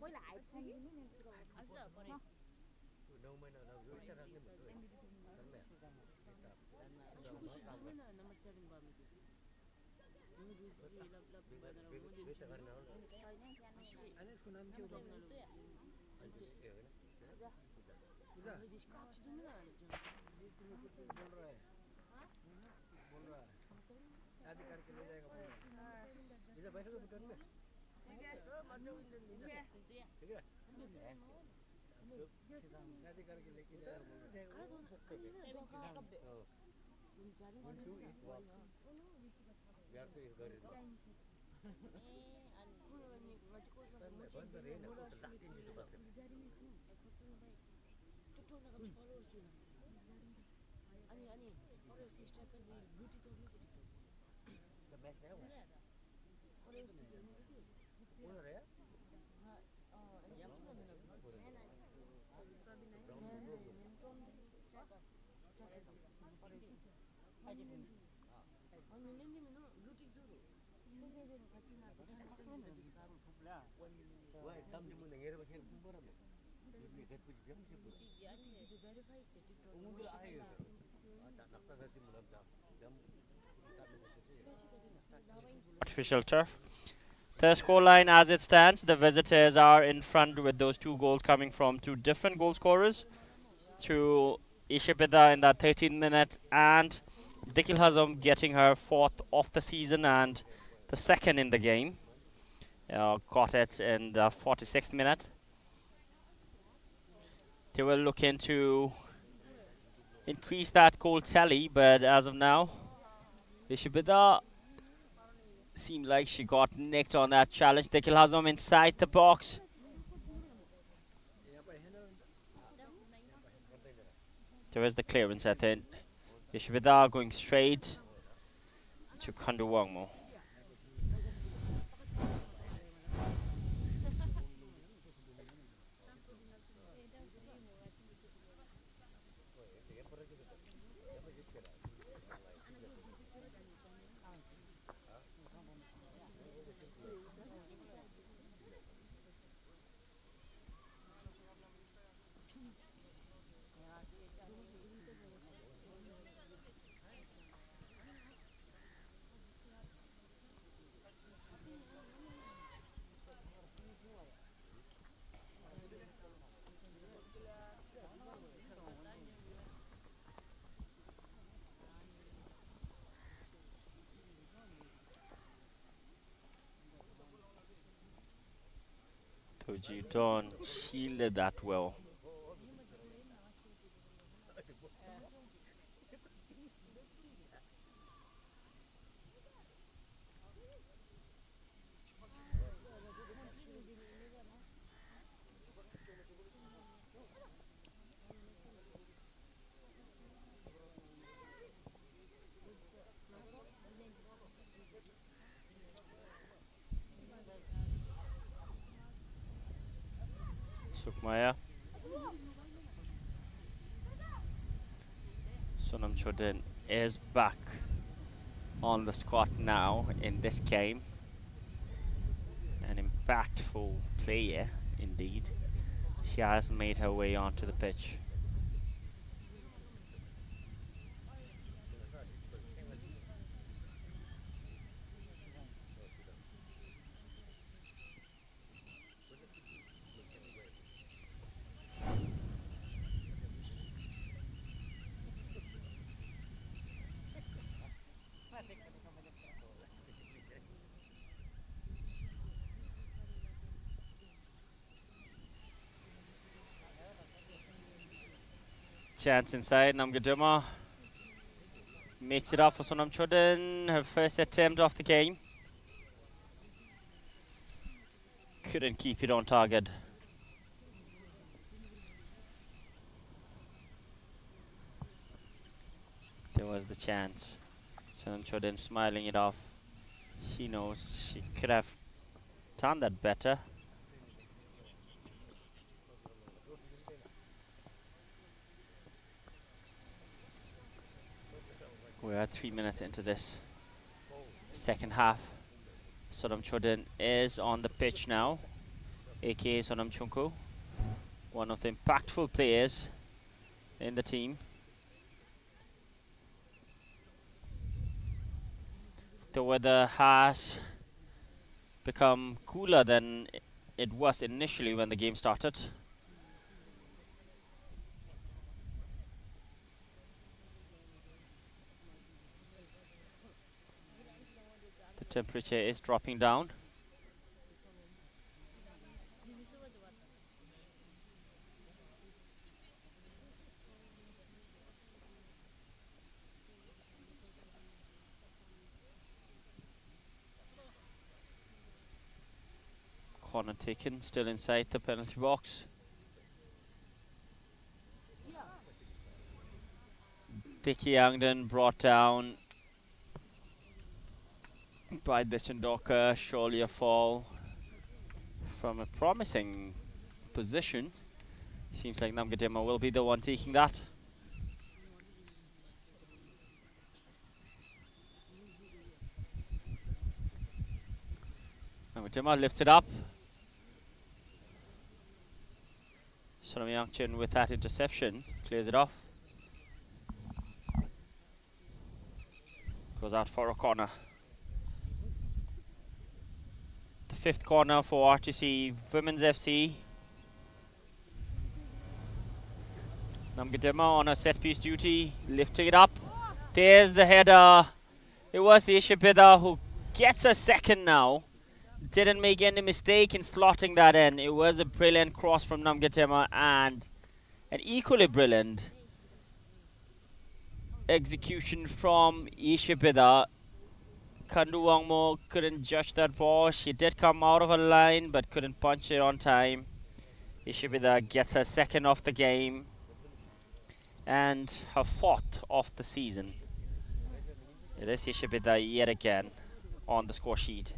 पहिला हाइट चाहिँ अच्छा परे नौ महिना नौ यो इतना राख्ने नम्बर 7 बामी यो जुसी लब बेटा गर्न अनि यसको नाम के हो पूजा इसका तुम ना बोल रहा है बोल रहा है शादी करके ले जाएगा इधर बैठोगे बुटन में ठीक है शादी करके लेके जाएगा Artificial turf. The scoreline as it stands, the visitors are in front with those 2 goals coming from 2 different goal scorers. To Ishibida in that 13th minute and Dikil Hazam getting her 4th of the season and the 2nd in the game. Got it in the 46th minute. They will look into increase that goal tally, but as of now, Ishibida seemed like she got nicked on that challenge. Dikil Hazam inside the box. There is the clearance, I think. Ishibida going straight to Khandu Wangmo. Tojiton shielded that well. Sukmaya. Sonam Chodin is back on the squad now in this game. An impactful player, indeed. She has made her way onto the pitch. Chance inside, Namgaduma makes it up for Sonam Chodin, her first attempt of the game. Couldn't keep it on target. There was the chance. Sonam Chodin smiling it off. She knows she could have done that better. We're 3 minutes into this second half. Sonam Chodin is on the pitch now, aka Sonam Chunku, one of the impactful players in the team. The weather has become cooler than it was initially when the game started. The temperature is dropping down. Corner taken, still inside the penalty box. Dickie Angden brought down by the Chindoka, surely a fall from a promising position. Seems like Namgadima will be the one taking that. Namgadima lifts it up. Sonam Yangchen with that interception clears it off. Goes out for a corner. The fifth corner for RTC Women's FC. Namgadima on a set piece duty, lifting it up. There's the header. It was the Ishibida who gets a second now. Didn't make any mistake in slotting that in. It was a brilliant cross from Namgadima and an equally brilliant execution from Ishibida. Kandu Wangmo couldn't judge that ball. She did come out of her line but couldn't punch it on time. Ishibida gets her second of the game and her fourth of the season. It is Ishibida yet again on the score sheet.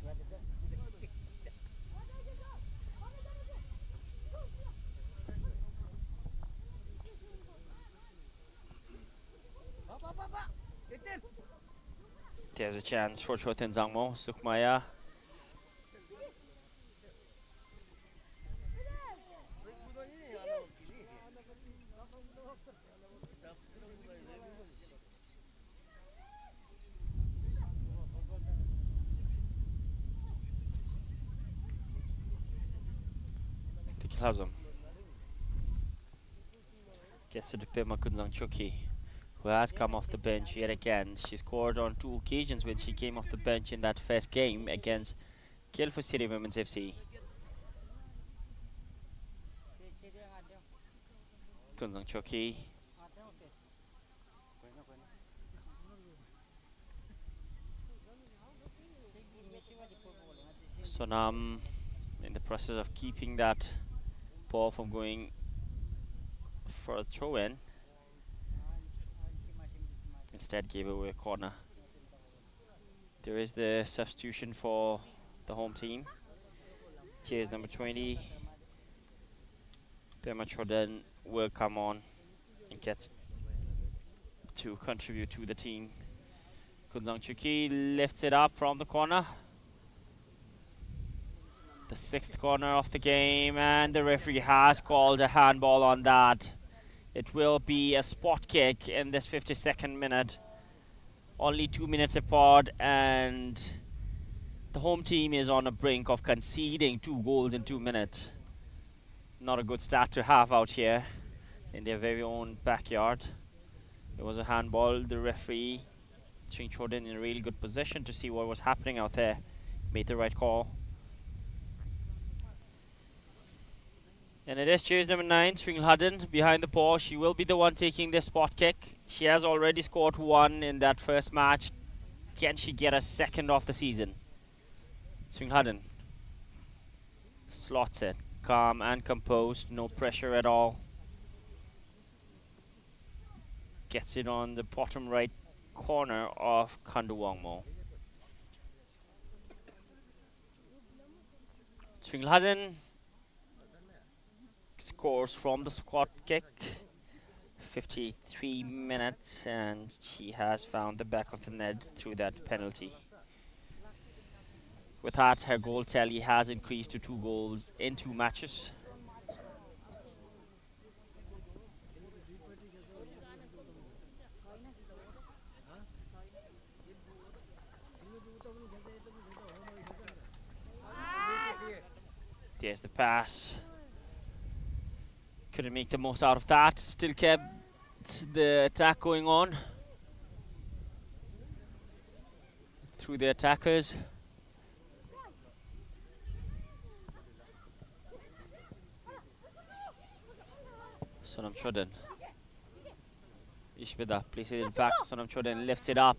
There's a chance for Choten Zangmo, Sukmaya. Tikilhazam gets to Pema Kunzang Chuki, who has come off the bench yet again. She scored on 2 occasions when she came off the bench in that first game against Guildford City Women's FC. Kunzang Choki. Sonam in the process of keeping that ball from going for a throw-in. Instead gave away a corner. There is the substitution for the home team. Cheers number 20. Pema Choden will come on and get to contribute to the team. Kunzang Chuki lifts it up from the corner. The 6th corner of the game, and the referee has called a handball on that. It will be a spot kick in this 52nd minute. Only 2 minutes apart, and the home team is on the brink of conceding 2 goals in 2 minutes. Not a good start to have out here in their very own backyard. It was a handball. The referee, Sring Chodin, in a really good position to see what was happening out there. Made the right call. And it is chase number 9, Sring Hadden, behind the ball. She will be the one taking this spot kick. She has already scored 1 in that first match. Can she get a second of the season? Sring Hadden slots it, calm and composed, no pressure at all. Gets it on the bottom right corner of Kanduwangmo. Sring Hadden scores from the squat kick. 53 minutes, and she has found the back of the net through that penalty. With that, her goal tally has increased to 2 goals in 2 matches. There's the pass. Couldn't make the most out of that. Still kept the attack going on through the attackers. Sonam Chodin. Ishbida places it back. Sonam Chodin lifts it up.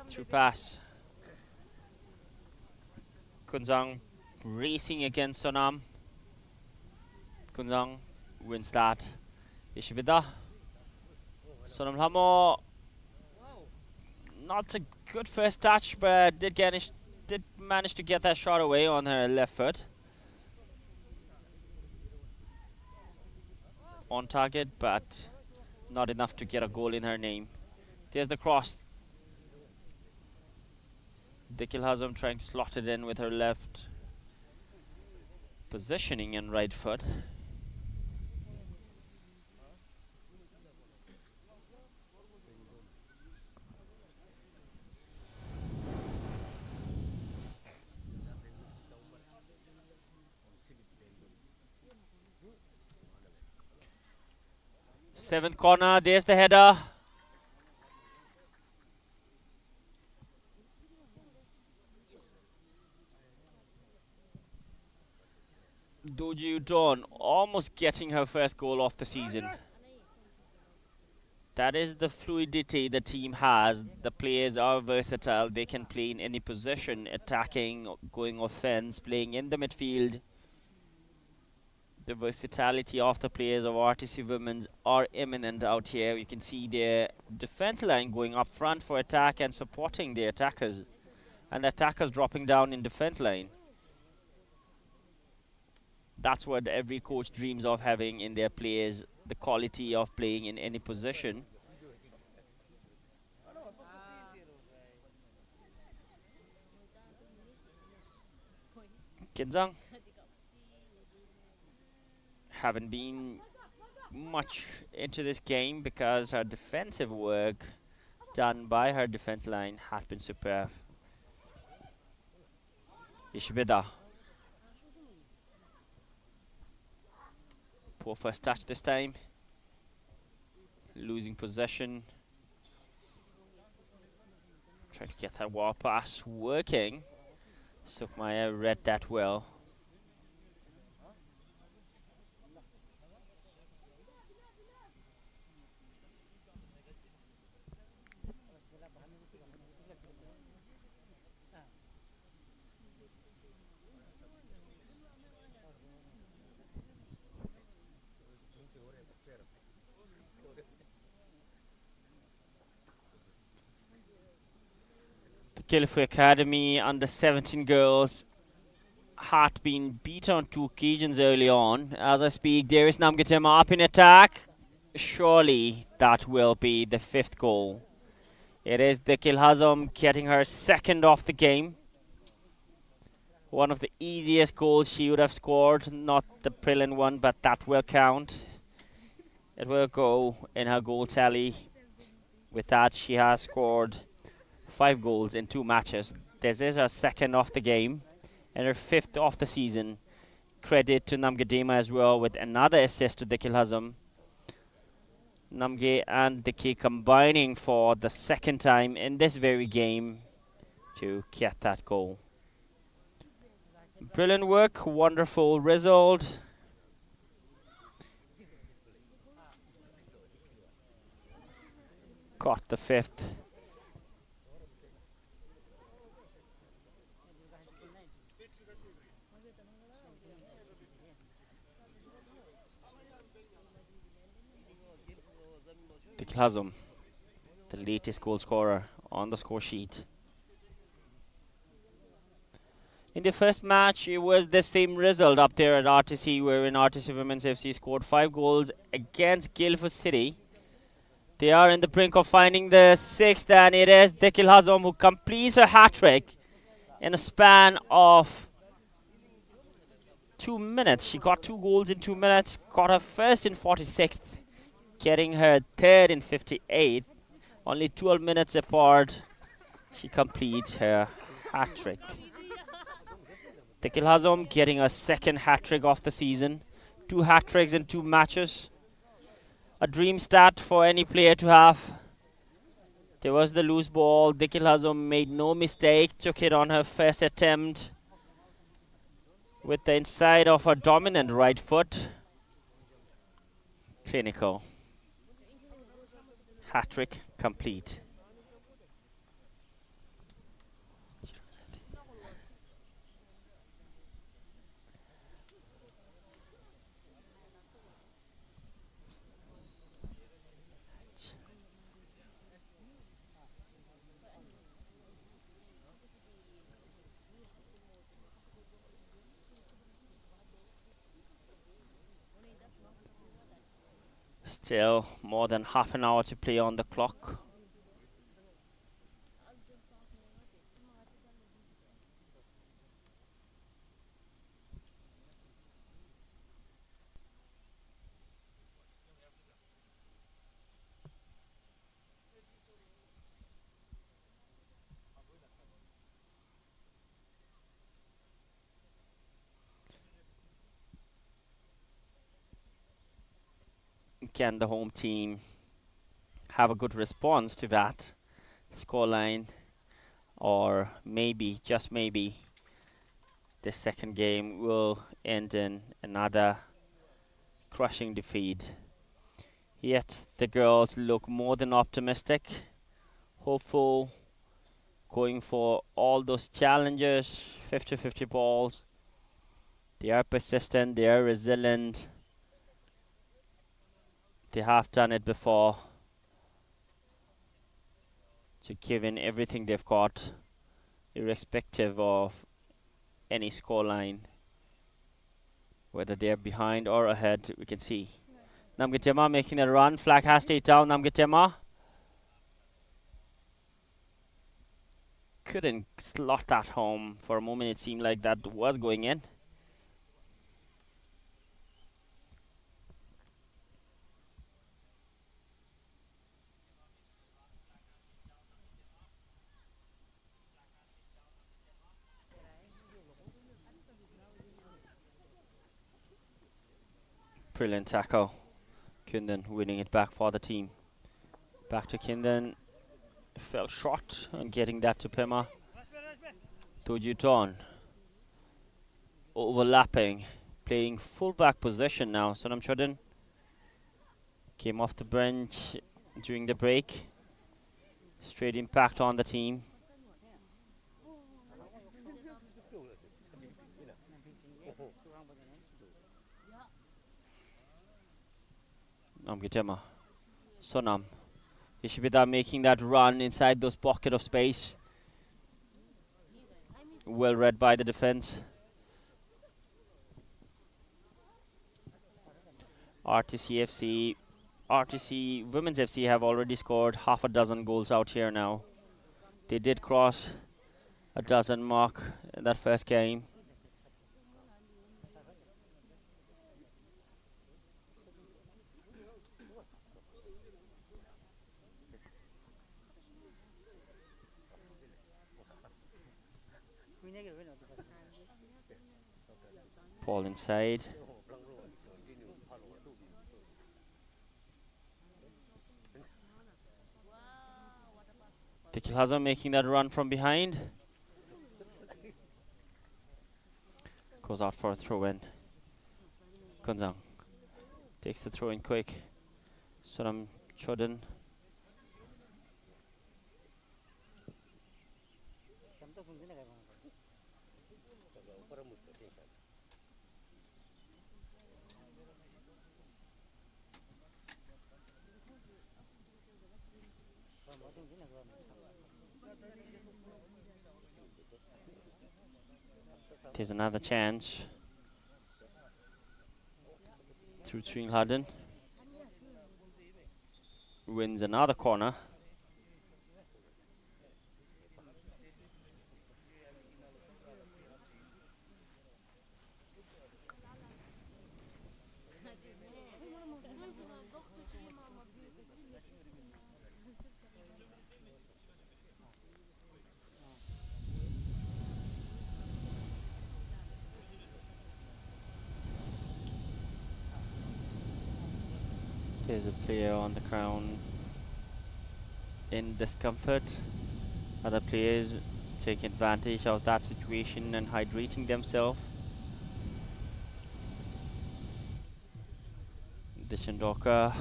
Through pass. Kunzang racing against Sonam. Kunzang wins that. Ishbida. Sonam Lamo. Not a good first touch, but did manage to get that shot away on her left foot. On target, but not enough to get a goal in her name. There's the cross. Dikil Hazam trying to slot it in with her left. Positioning and right foot. Seventh corner, there's the header. Doji Udon almost getting her first goal of the season. That is the fluidity the team has. The players are versatile. They can play in any position, attacking, going offense, playing in the midfield. The versatility of the players of RTC Women's are imminent out here. You can see their defense line going up front for attack and supporting the attackers, and attackers dropping down in defense line. That's what every coach dreams of having in their players, the quality of playing in any position. Kinzang haven't been much into this game because her defensive work done by her defense line had been superb. Ishbida. Poor first touch this time. Losing possession. Trying to get that wall pass working. Sukmaya read that well. Kilifu Academy under 17 girls had been beaten on 2 occasions early on. As I speak, there is Namgitema up in attack. Surely that will be the 5th goal It is Dekil Hazam getting her second of the game. One of the easiest goals she would have scored, not the brilliant one, but that will count. It will go in her goal tally. With that, she has scored 5 goals in 2 matches. This is her second of the game and her 5th of the season. Credit to Namgedema as well with another assist to Dekil Hazam. Namge and Diki combining for the second time in this very game to get that goal. Brilliant work, wonderful result. Got the 5th. Dekil Hazam, the latest goal scorer on the score sheet. In the first match, it was the same result up there at RTC, wherein RTC Women's FC scored 5 goals against Guildford City. They are in the brink of finding the 6th, and it is Dekil Hazam who completes her hat-trick in a span of 2 minutes. She got 2 goals in 2 minutes, got her first in 46th, getting her third in 58th. Only 12 minutes apart, she completes her hat-trick. Dekil Hazam getting a second hat-trick of the season. 2 hat-tricks in 2 matches. A dream stat for any player to have. There was the loose ball. Dekil Hazam made no mistake. Took it on her first attempt with the inside of her dominant right foot. Clinical. Hat-trick complete. Still more than half an hour to play on the clock. Can the home team have a good response to that scoreline, or maybe, just maybe, this second game will end in another crushing defeat? Yet the girls look more than optimistic, hopeful, going for all those challenges, 50-50 balls. They are persistent, they are resilient. They have done it before, to give in everything they've got, irrespective of any scoreline. Whether they're behind or ahead, we can see. Namgedema making a run, flag has stayed down. Namgedema couldn't slot that home. For a moment it seemed like that was going in. Brilliant tackle. Kundan winning it back for the team. Back to Kundan. Fell short and getting that to Pema. Tojuton. Overlapping. Playing full back position now. Sonam Chodin came off the bench during the break. Straight impact on the team. Namgedema. Sonam. Ishibida making that run inside those pocket of space. Well read by the defense. RTC FC RTC Women's FC have already scored half a dozen goals out here now. They did cross a dozen mark in that first game. Ball inside. Tekil Hazam making that run from behind. Goes out for a throw in. Konzang takes the throw in quick. Sonam Chodan. There's another chance. Through Sringladen. Wins another corner. There's a player on the ground in discomfort. Other players take advantage of that situation and hydrating themselves. Dishandoka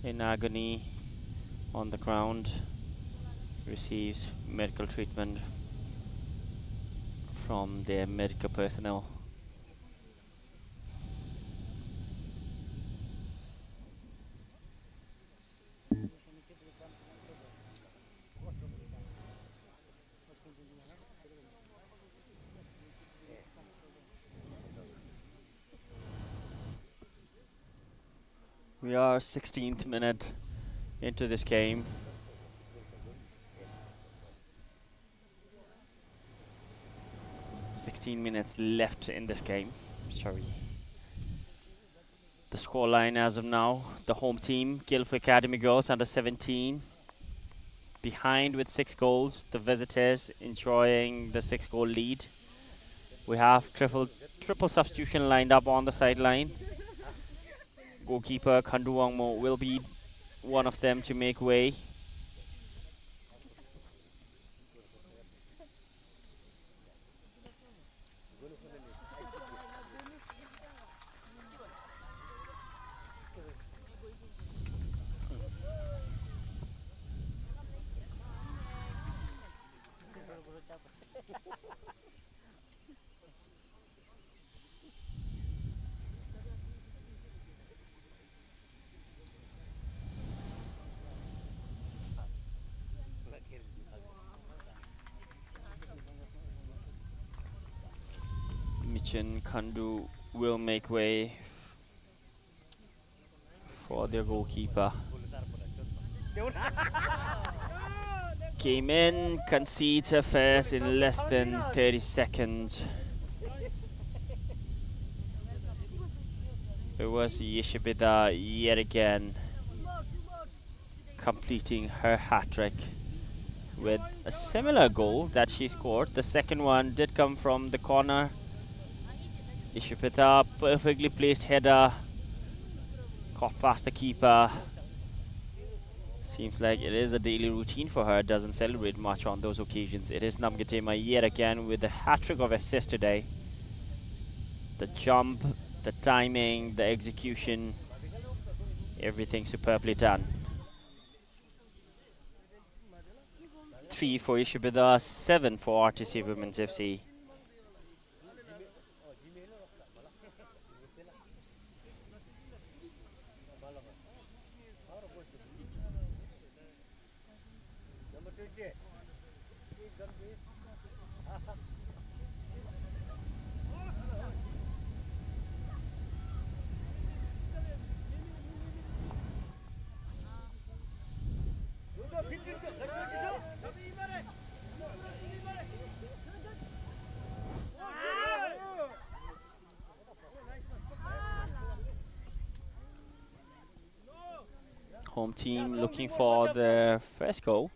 in agony on the ground receives medical treatment from their medical personnel. We are 16th minute into this game. "16 minutes left in this game." Sorry. The scoreline as of now: the home team, Guildford Academy Girls under 17, behind with 6 goals. The visitors enjoying the 6-goal lead. We have triple substitution lined up on the sideline. Goalkeeper Khandu Wangmo will be one of them to make way. Michin Khandu will make way for their goalkeeper. Came in, concedes a first in less than 30 seconds. It was Yeshibida yet again completing her hat-trick with a similar goal that she scored. The second one did come from the corner. Ishipita, perfectly placed header, caught past the keeper. Seems like it is a daily routine for her. Doesn't celebrate much on those occasions. It is Namgatema yet again with a hat-trick of assists today. The jump, the timing, the execution, everything superbly done. 3 for Ishibida, 7 for RTC Women's FC. Home team looking for the first goal.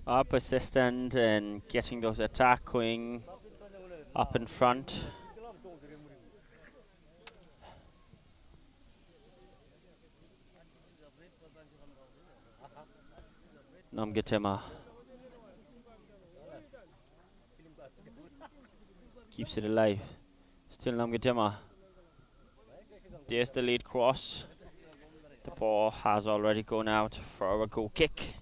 Are persistent in getting those attack going up in front. Namgatema keeps it alive. Still Namgatema. There's the lead cross. The ball has already gone out for a goal kick.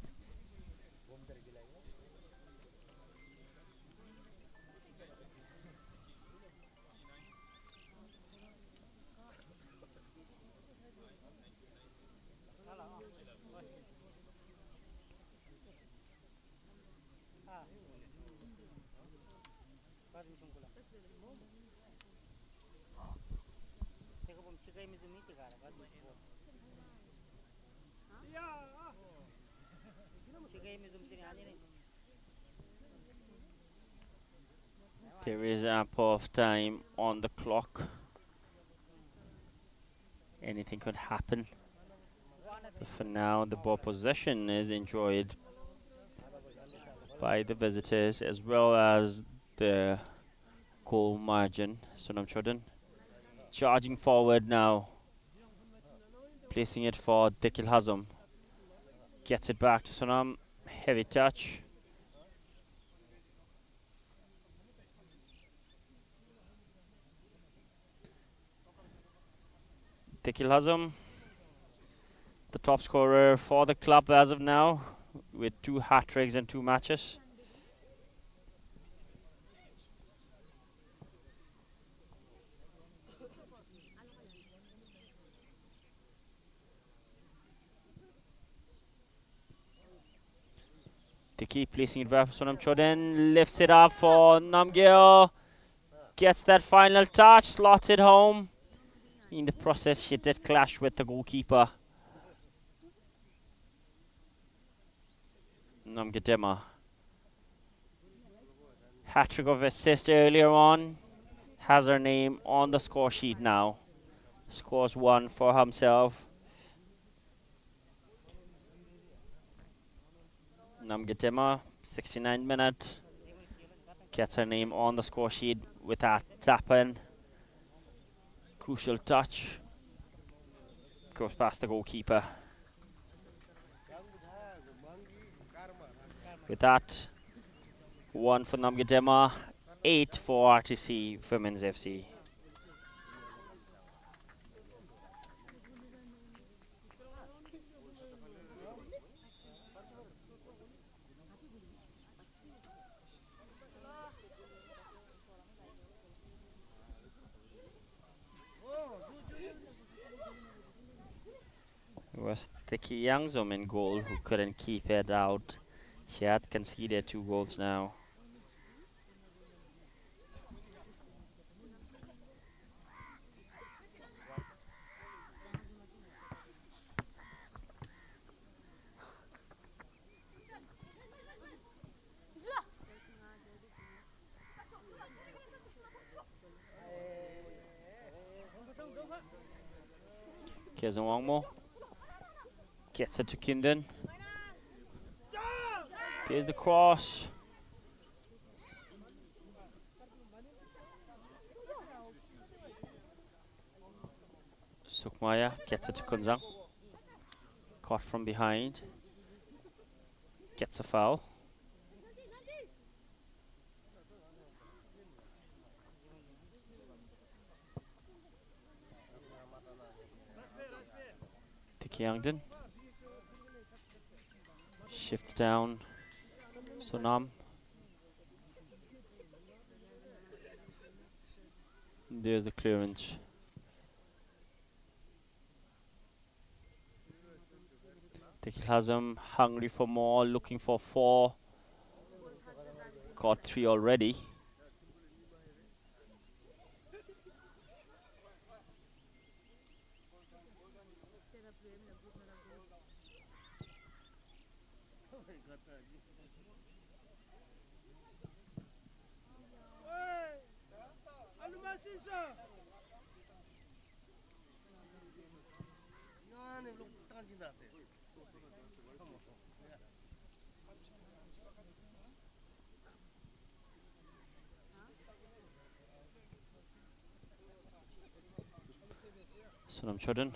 There is ample of time on the clock. Anything could happen. But for now, the ball possession is enjoyed by the visitors as well as the goal margin. Sonam Chodhan charging forward now, placing it for Dikil Hazam. Gets it back to Sonam. Heavy touch. Dikil Hazam, the top scorer for the club as of now, with 2 hat-tricks in 2 matches. Diki placing it back for Sonam Chodhan, lifts it up for Namgil, gets that final touch, slots it home. In the process, she did clash with the goalkeeper. Namgadema. Hat-trick of assist earlier on. Has her name on the score sheet now. Scores 1 for himself. Namgadema, 69th minute. Gets her name on the score sheet with that tap-in. Crucial touch. Goes past the goalkeeper. With that, 1 for Namgadema, 8 for RTC Women's FC. It was Tiki Yangzum in goal who couldn't keep it out. She had conceded 2 goals now. Kezawangmo gets it to Kindon. Here's the cross. Sukmaya gets it to Kunzang. Caught from behind. Gets a foul. Tiki Yangden. Shifts down. Sonam. There's the clearance. Tekil Hazam hungry for more, looking for 4. Got 3 already. Sonam Chodden.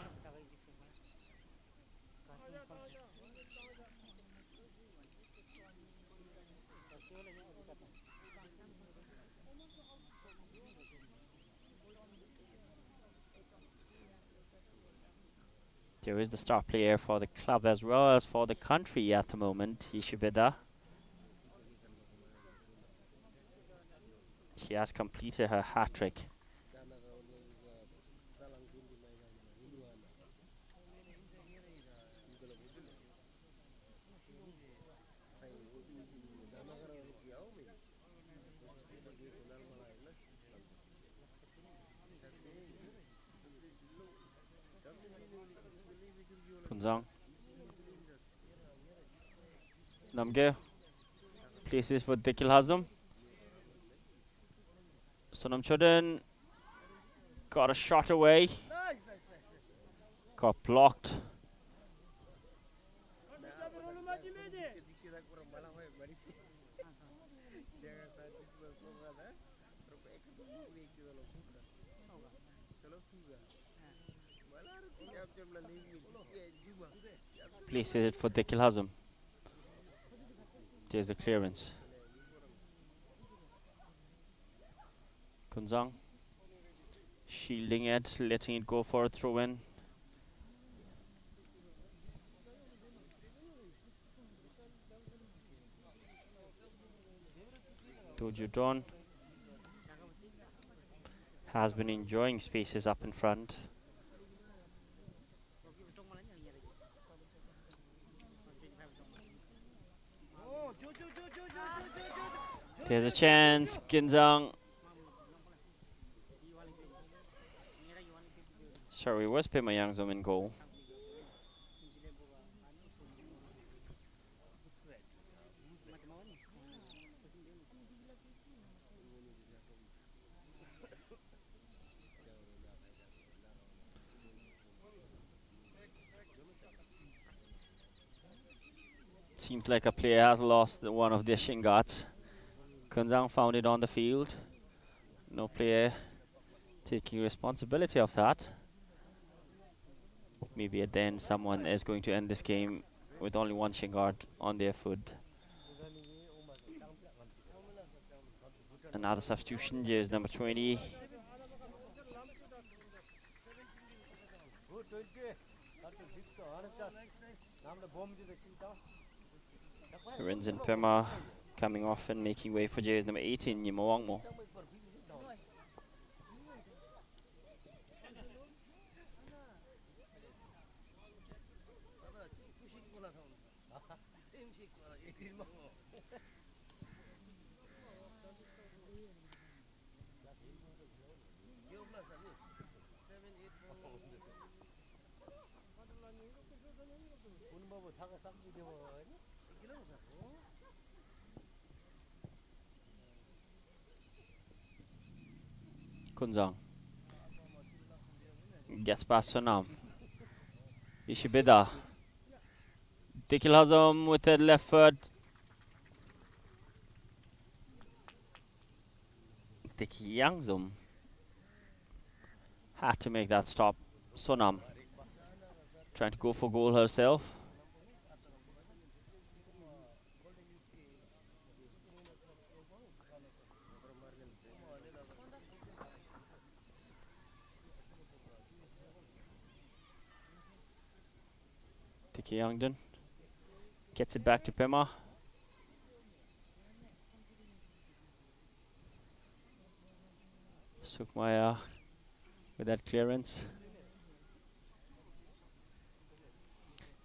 There is the star player for the club as well as for the country at the moment, Ishibeda. She has completed her hat-trick. Kunzang. Namge. Places for Dekil Hazam. Sonam Chodden got a shot away. Got blocked. Places it for Dekil Hazam. There's the clearance. Kunzang shielding it, letting it go for a throw in. Dojudon has been enjoying spaces up in front. There's a chance, Ginzang. Sorry, was Pema Yangzom in goal? Seems like a player has lost one of their shin guards. Kunzang found it on the field. No player taking responsibility of that. Maybe at the end someone is going to end this game with only one shin guard on their foot. Another substitution, jersey number 20. Rinzin Pema coming off and making way for jersey number 18, Yimawangmo. Kunzang gets past Sonam. Ishibeda. Dekil Hazam with the left foot. Dekil Yangzum had to make that stop. Sonam trying to go for goal herself. Dickie Youngden gets it back to Pema. Sukmaya with that clearance.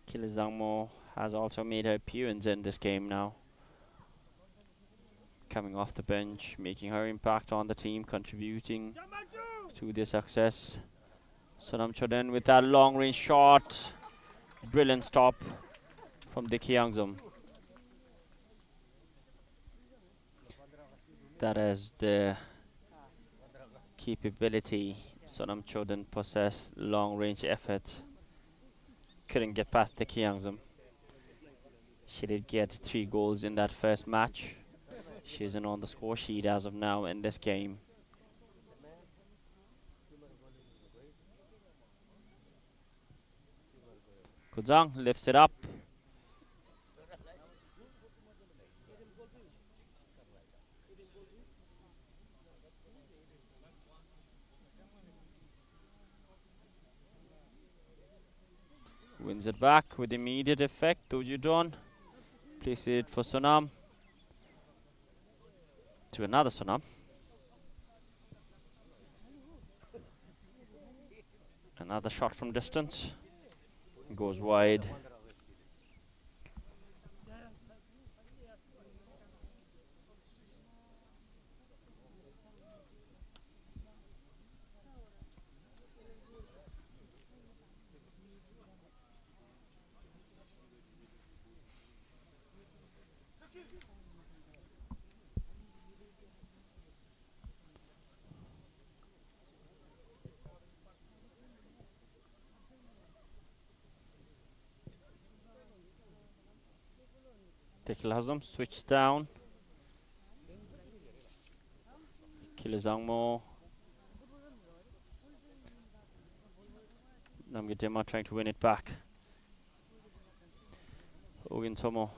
Kilizangmo has also made her appearance in this game now. Coming off the bench, making her impact on the team, contributing to their success. Sonam Chodden with that long range shot. Brilliant stop from Dickie Yangzum. That is the capability. Sonam Chodan possessed long-range effort. Couldn't get past the Kiangzum. She did get 3 goals in that first match. She isn't on the score sheet as of now in this game. Kuzang lifts it up. Wins it back with immediate effect. Tojudon places it for Sonam. To another Sonam. Another shot from distance. Goes wide. Tekilhazam switch down. Kilizangmo. Namgidema trying to win it back. Ogin Tomo.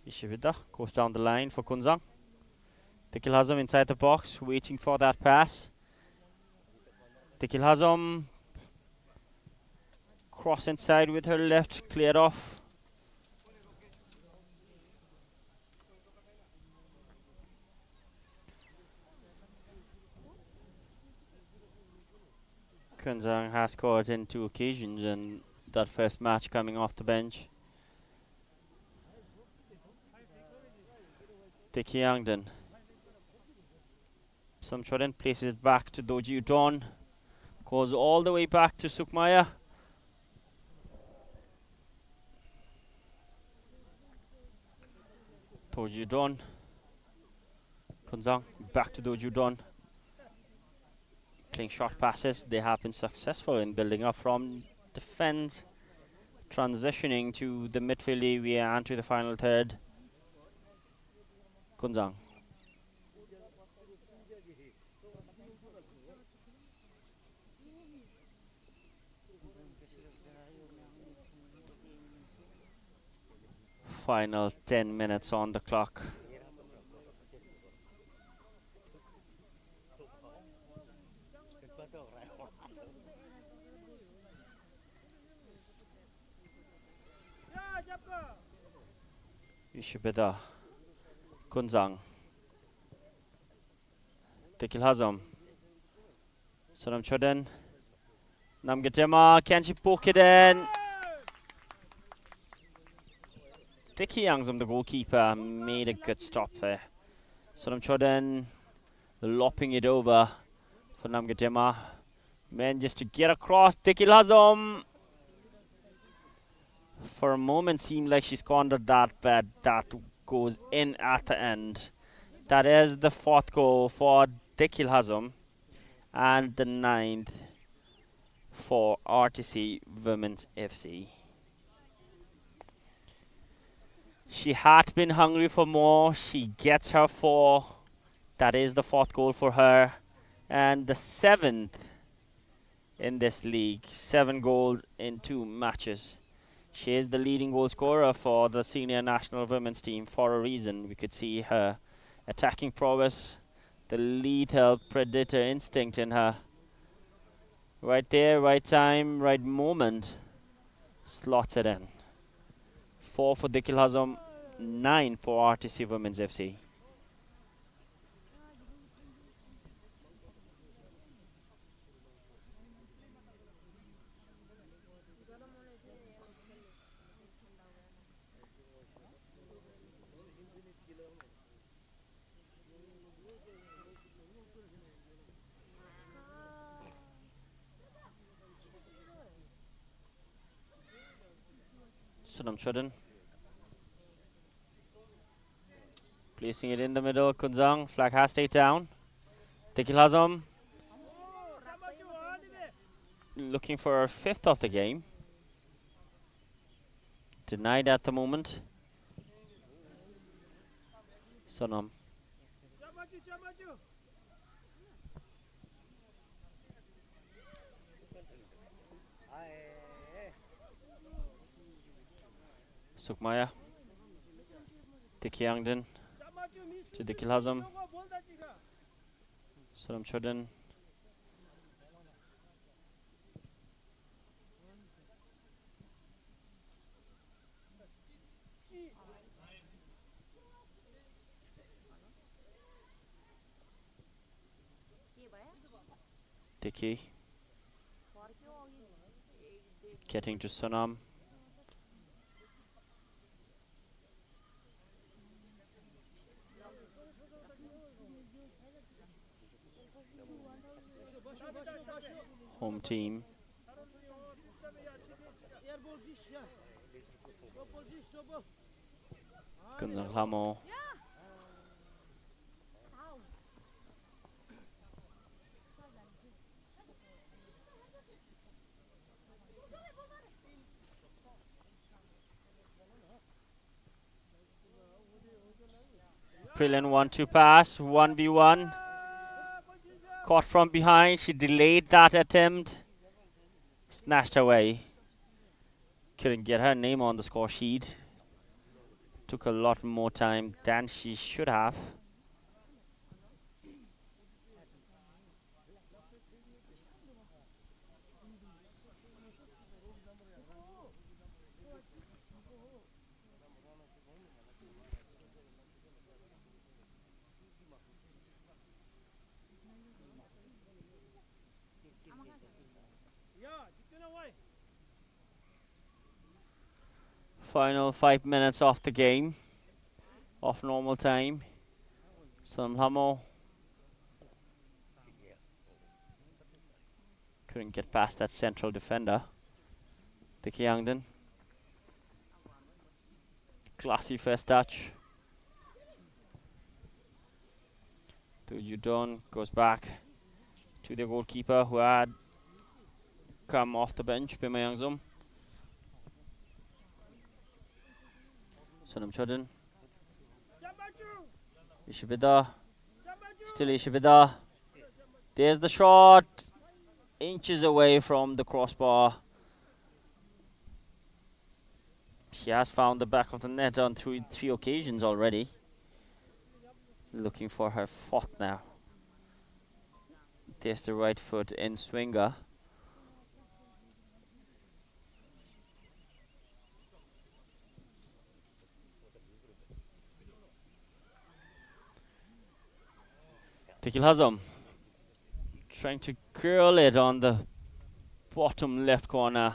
Ishivida goes down the line for Kunzang. Tekilhazam inside the box, waiting for that pass. Tekilhazam cross inside with her left, cleared off. Kunzang has scored in 2 occasions in that first match coming off the bench. Tiki Yangden. Samchoden places it back to Doji Udon. Goes all the way back to Sukmaya. Doji Udon. Kunzang back to Doji Udon. Playing short passes. They have been successful in building up from defense, transitioning to the midfield area and to the final third. Kunzang. Final 10 minutes on the clock. Ishibeda. Kunzang. Tekilhazam. Sonam Choden. Namgatema. Can she poke it in? Tiki Yangzum, the goalkeeper, made a good stop there. Sonam Choden lopping it over for Namgatema. Manages to get across. Tekilhazam. For a moment seemed like she squandered that, but that goes in at the end. That is the 4th goal for Tekilhazam and the 9th for RTC Women's FC. She had been hungry for more. She gets her 4. That is the 4th goal for her. And the 7th in this league. 7 goals in 2 matches. She is the leading goal scorer for the senior national women's team for a reason. We could see her attacking prowess, the lethal predator instinct in her. Right there, right time, right moment. Slots it in. 4 for Tekilhazam, 9 for RTC Women's FC. Sunam Chodden. Placing it in the middle. Kunzang. Flag has stayed down. Tekil Hazam looking for a fifth of the game. Denied at the moment. Sonam. Sukmaya. Tikyangden to Tekil Hazam. Sonam Chodden. Tiki. Getting to Sonam. Home team. Kunzang Hamo. Brilliant 1-2 pass. 1v1. Caught from behind. She delayed that attempt. Snatched away. Couldn't get her name on the score sheet. Took a lot more time than she should have. Final 5 minutes of the game, of normal time. Sunhamo couldn't get past that central defender. Tikyangden. Classy first touch. To Udon, goes back to the goalkeeper who had come off the bench, Pimayangzum. Sunam Chodden. Ishibida. Still Ishibida. There's the shot. Inches away from the crossbar. She has found the back of the net on three occasions already. Looking for her fourth now. There's the right foot in swinger. Tekil Hazam trying to curl it on the bottom left corner.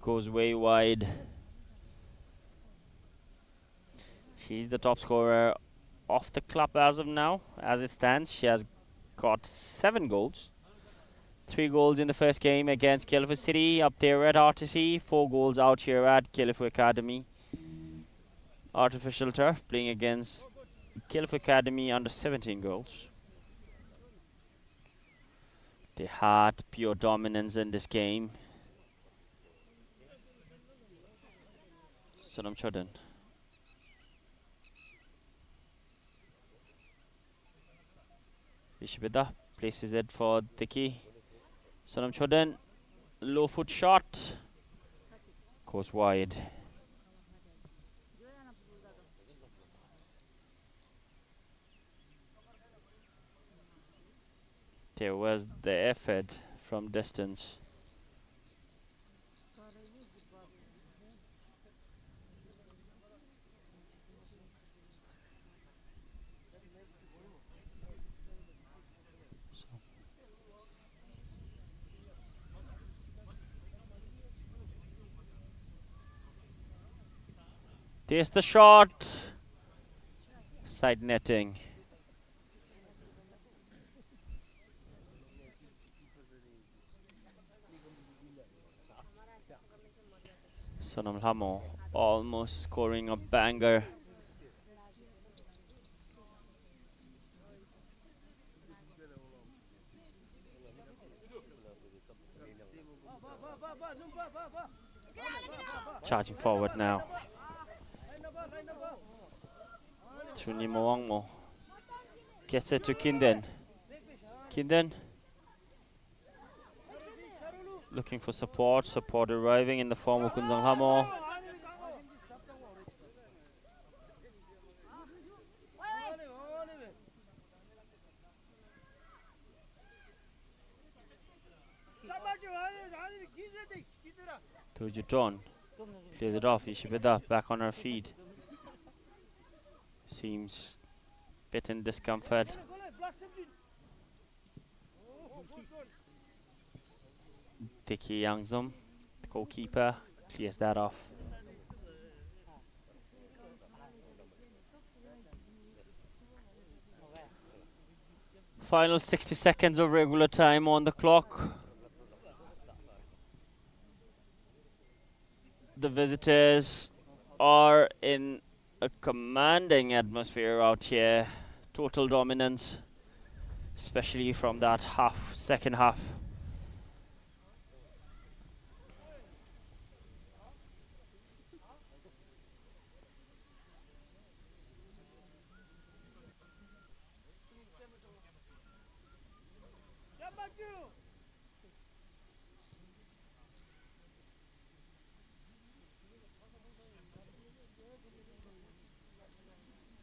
Goes way wide. She's the top scorer of the club as of now. As it stands, she has got 7 goals. 3 goals in the first game against Kelifu City up there at RTC. 4 goals out here at Kelifu Academy. Artificial turf, playing against Kelifu Academy under 17 goals. They had pure dominance in this game. Sunam Chodden. Ishbida places it for Tiki. Sunam Chodden, low foot shot. Goes wide. There was the effort from distance. There's the shot. Side netting. Sonam Hamo almost scoring a banger. Charging forward now. Tunimo gets it to Kinden. Kinden looking for support. Support arriving in the form of Kunzang Hamo. Turjuton clears it off. Ishibeda back on her feet. Seems bit in discomfort. Dickie Yangzum, the goalkeeper, clears that off. Final 60 seconds of regular time on the clock. The visitors are in a commanding atmosphere out here. Total dominance, especially from that second half.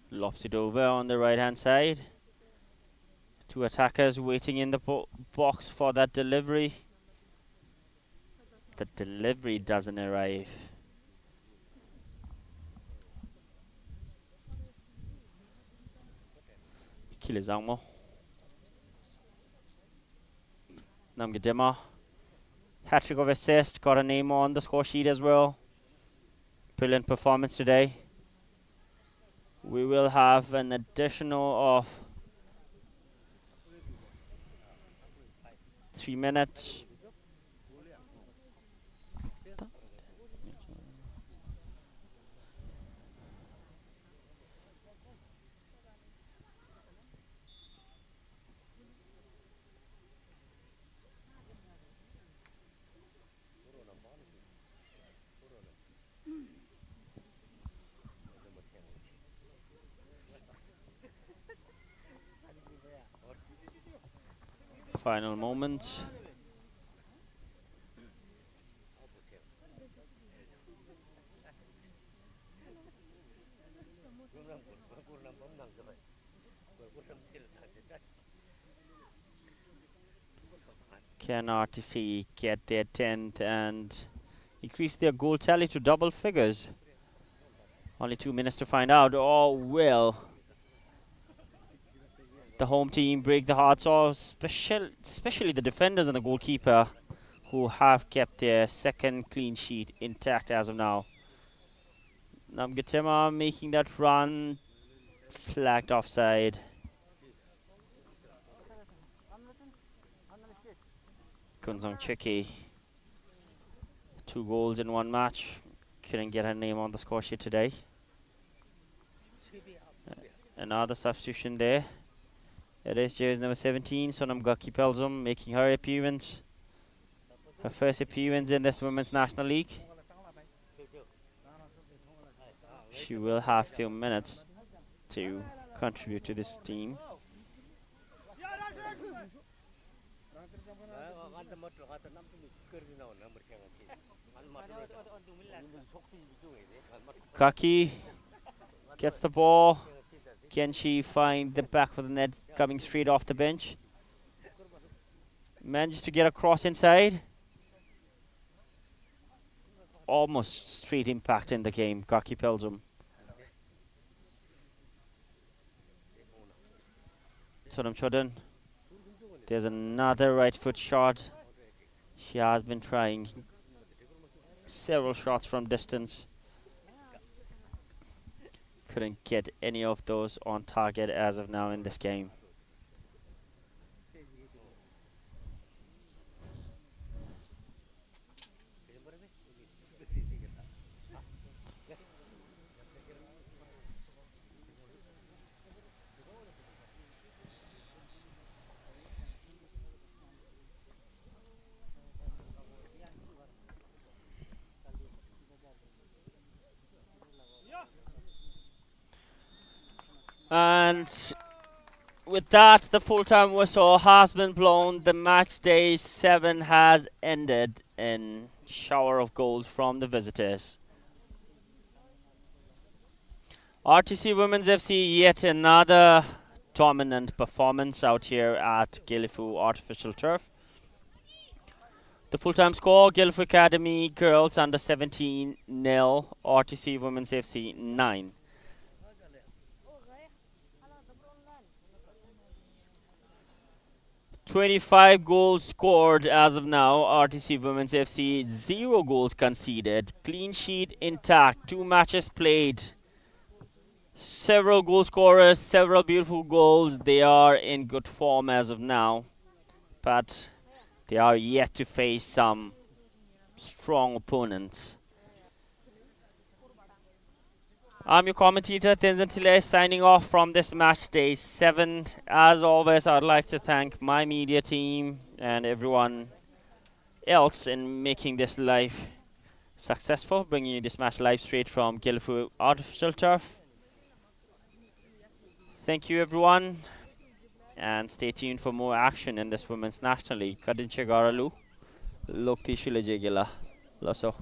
Lops it over on the right hand side. Two attackers waiting in the box for that delivery. The delivery doesn't arrive. Kilizangmo. Namgadema. Hat-trick of assist. Got a name on the score sheet as well. Brilliant performance today. We will have an additional of 3 minutes. Final moment. Can RTC get their 10th and increase their goal tally to double figures? Only 2 minutes to find out. Or will the home team break the hearts of especially the defenders and the goalkeeper, who have kept their second clean sheet intact as of now? Namgatema making that run, flagged offside. Kunzong Chiki, 2 goals in 1 match. Couldn't get her name on the score sheet today. Another substitution there. It is jersey number 17, Sonam Gaki Pelzum, making her appearance. Her first appearance in this Women's National League. She will have few minutes to contribute to this team. Kaki gets the ball. Can she find the back of the net coming straight off the bench? Manages to get across inside. Almost straight impact in the game, Kaki Pelzum. Sonam Chodan. There's another right foot shot. She has been trying several shots from distance. Couldn't get any of those on target as of now in this game. And with that, the full-time whistle has been blown. The match day 7 has ended in shower of goals from the visitors. RTC Women's FC, yet another dominant performance out here at Gilifu Artificial Turf. The full-time score, Gilifu Academy Girls under 17 0, RTC Women's FC 9. 25 goals scored as of now. RTC Women's FC 0 goals conceded. Clean sheet intact. 2 matches played. Several goal scorers, several beautiful goals. They are in good form as of now, but they are yet to face some strong opponents. I'm your commentator, Tenzin Tile, signing off from this match day 7. As always, I'd like to thank my media team and everyone else in making this live successful, bringing you this match live straight from Gilifu Artificial Turf. Thank you, everyone, and stay tuned for more action in this Women's National League. Kadin Chegaralu, Lokti Shilajegila, Lasso.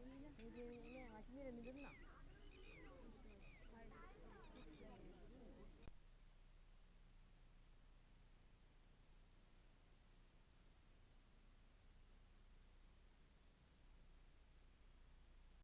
Ini ngasih dia minum na.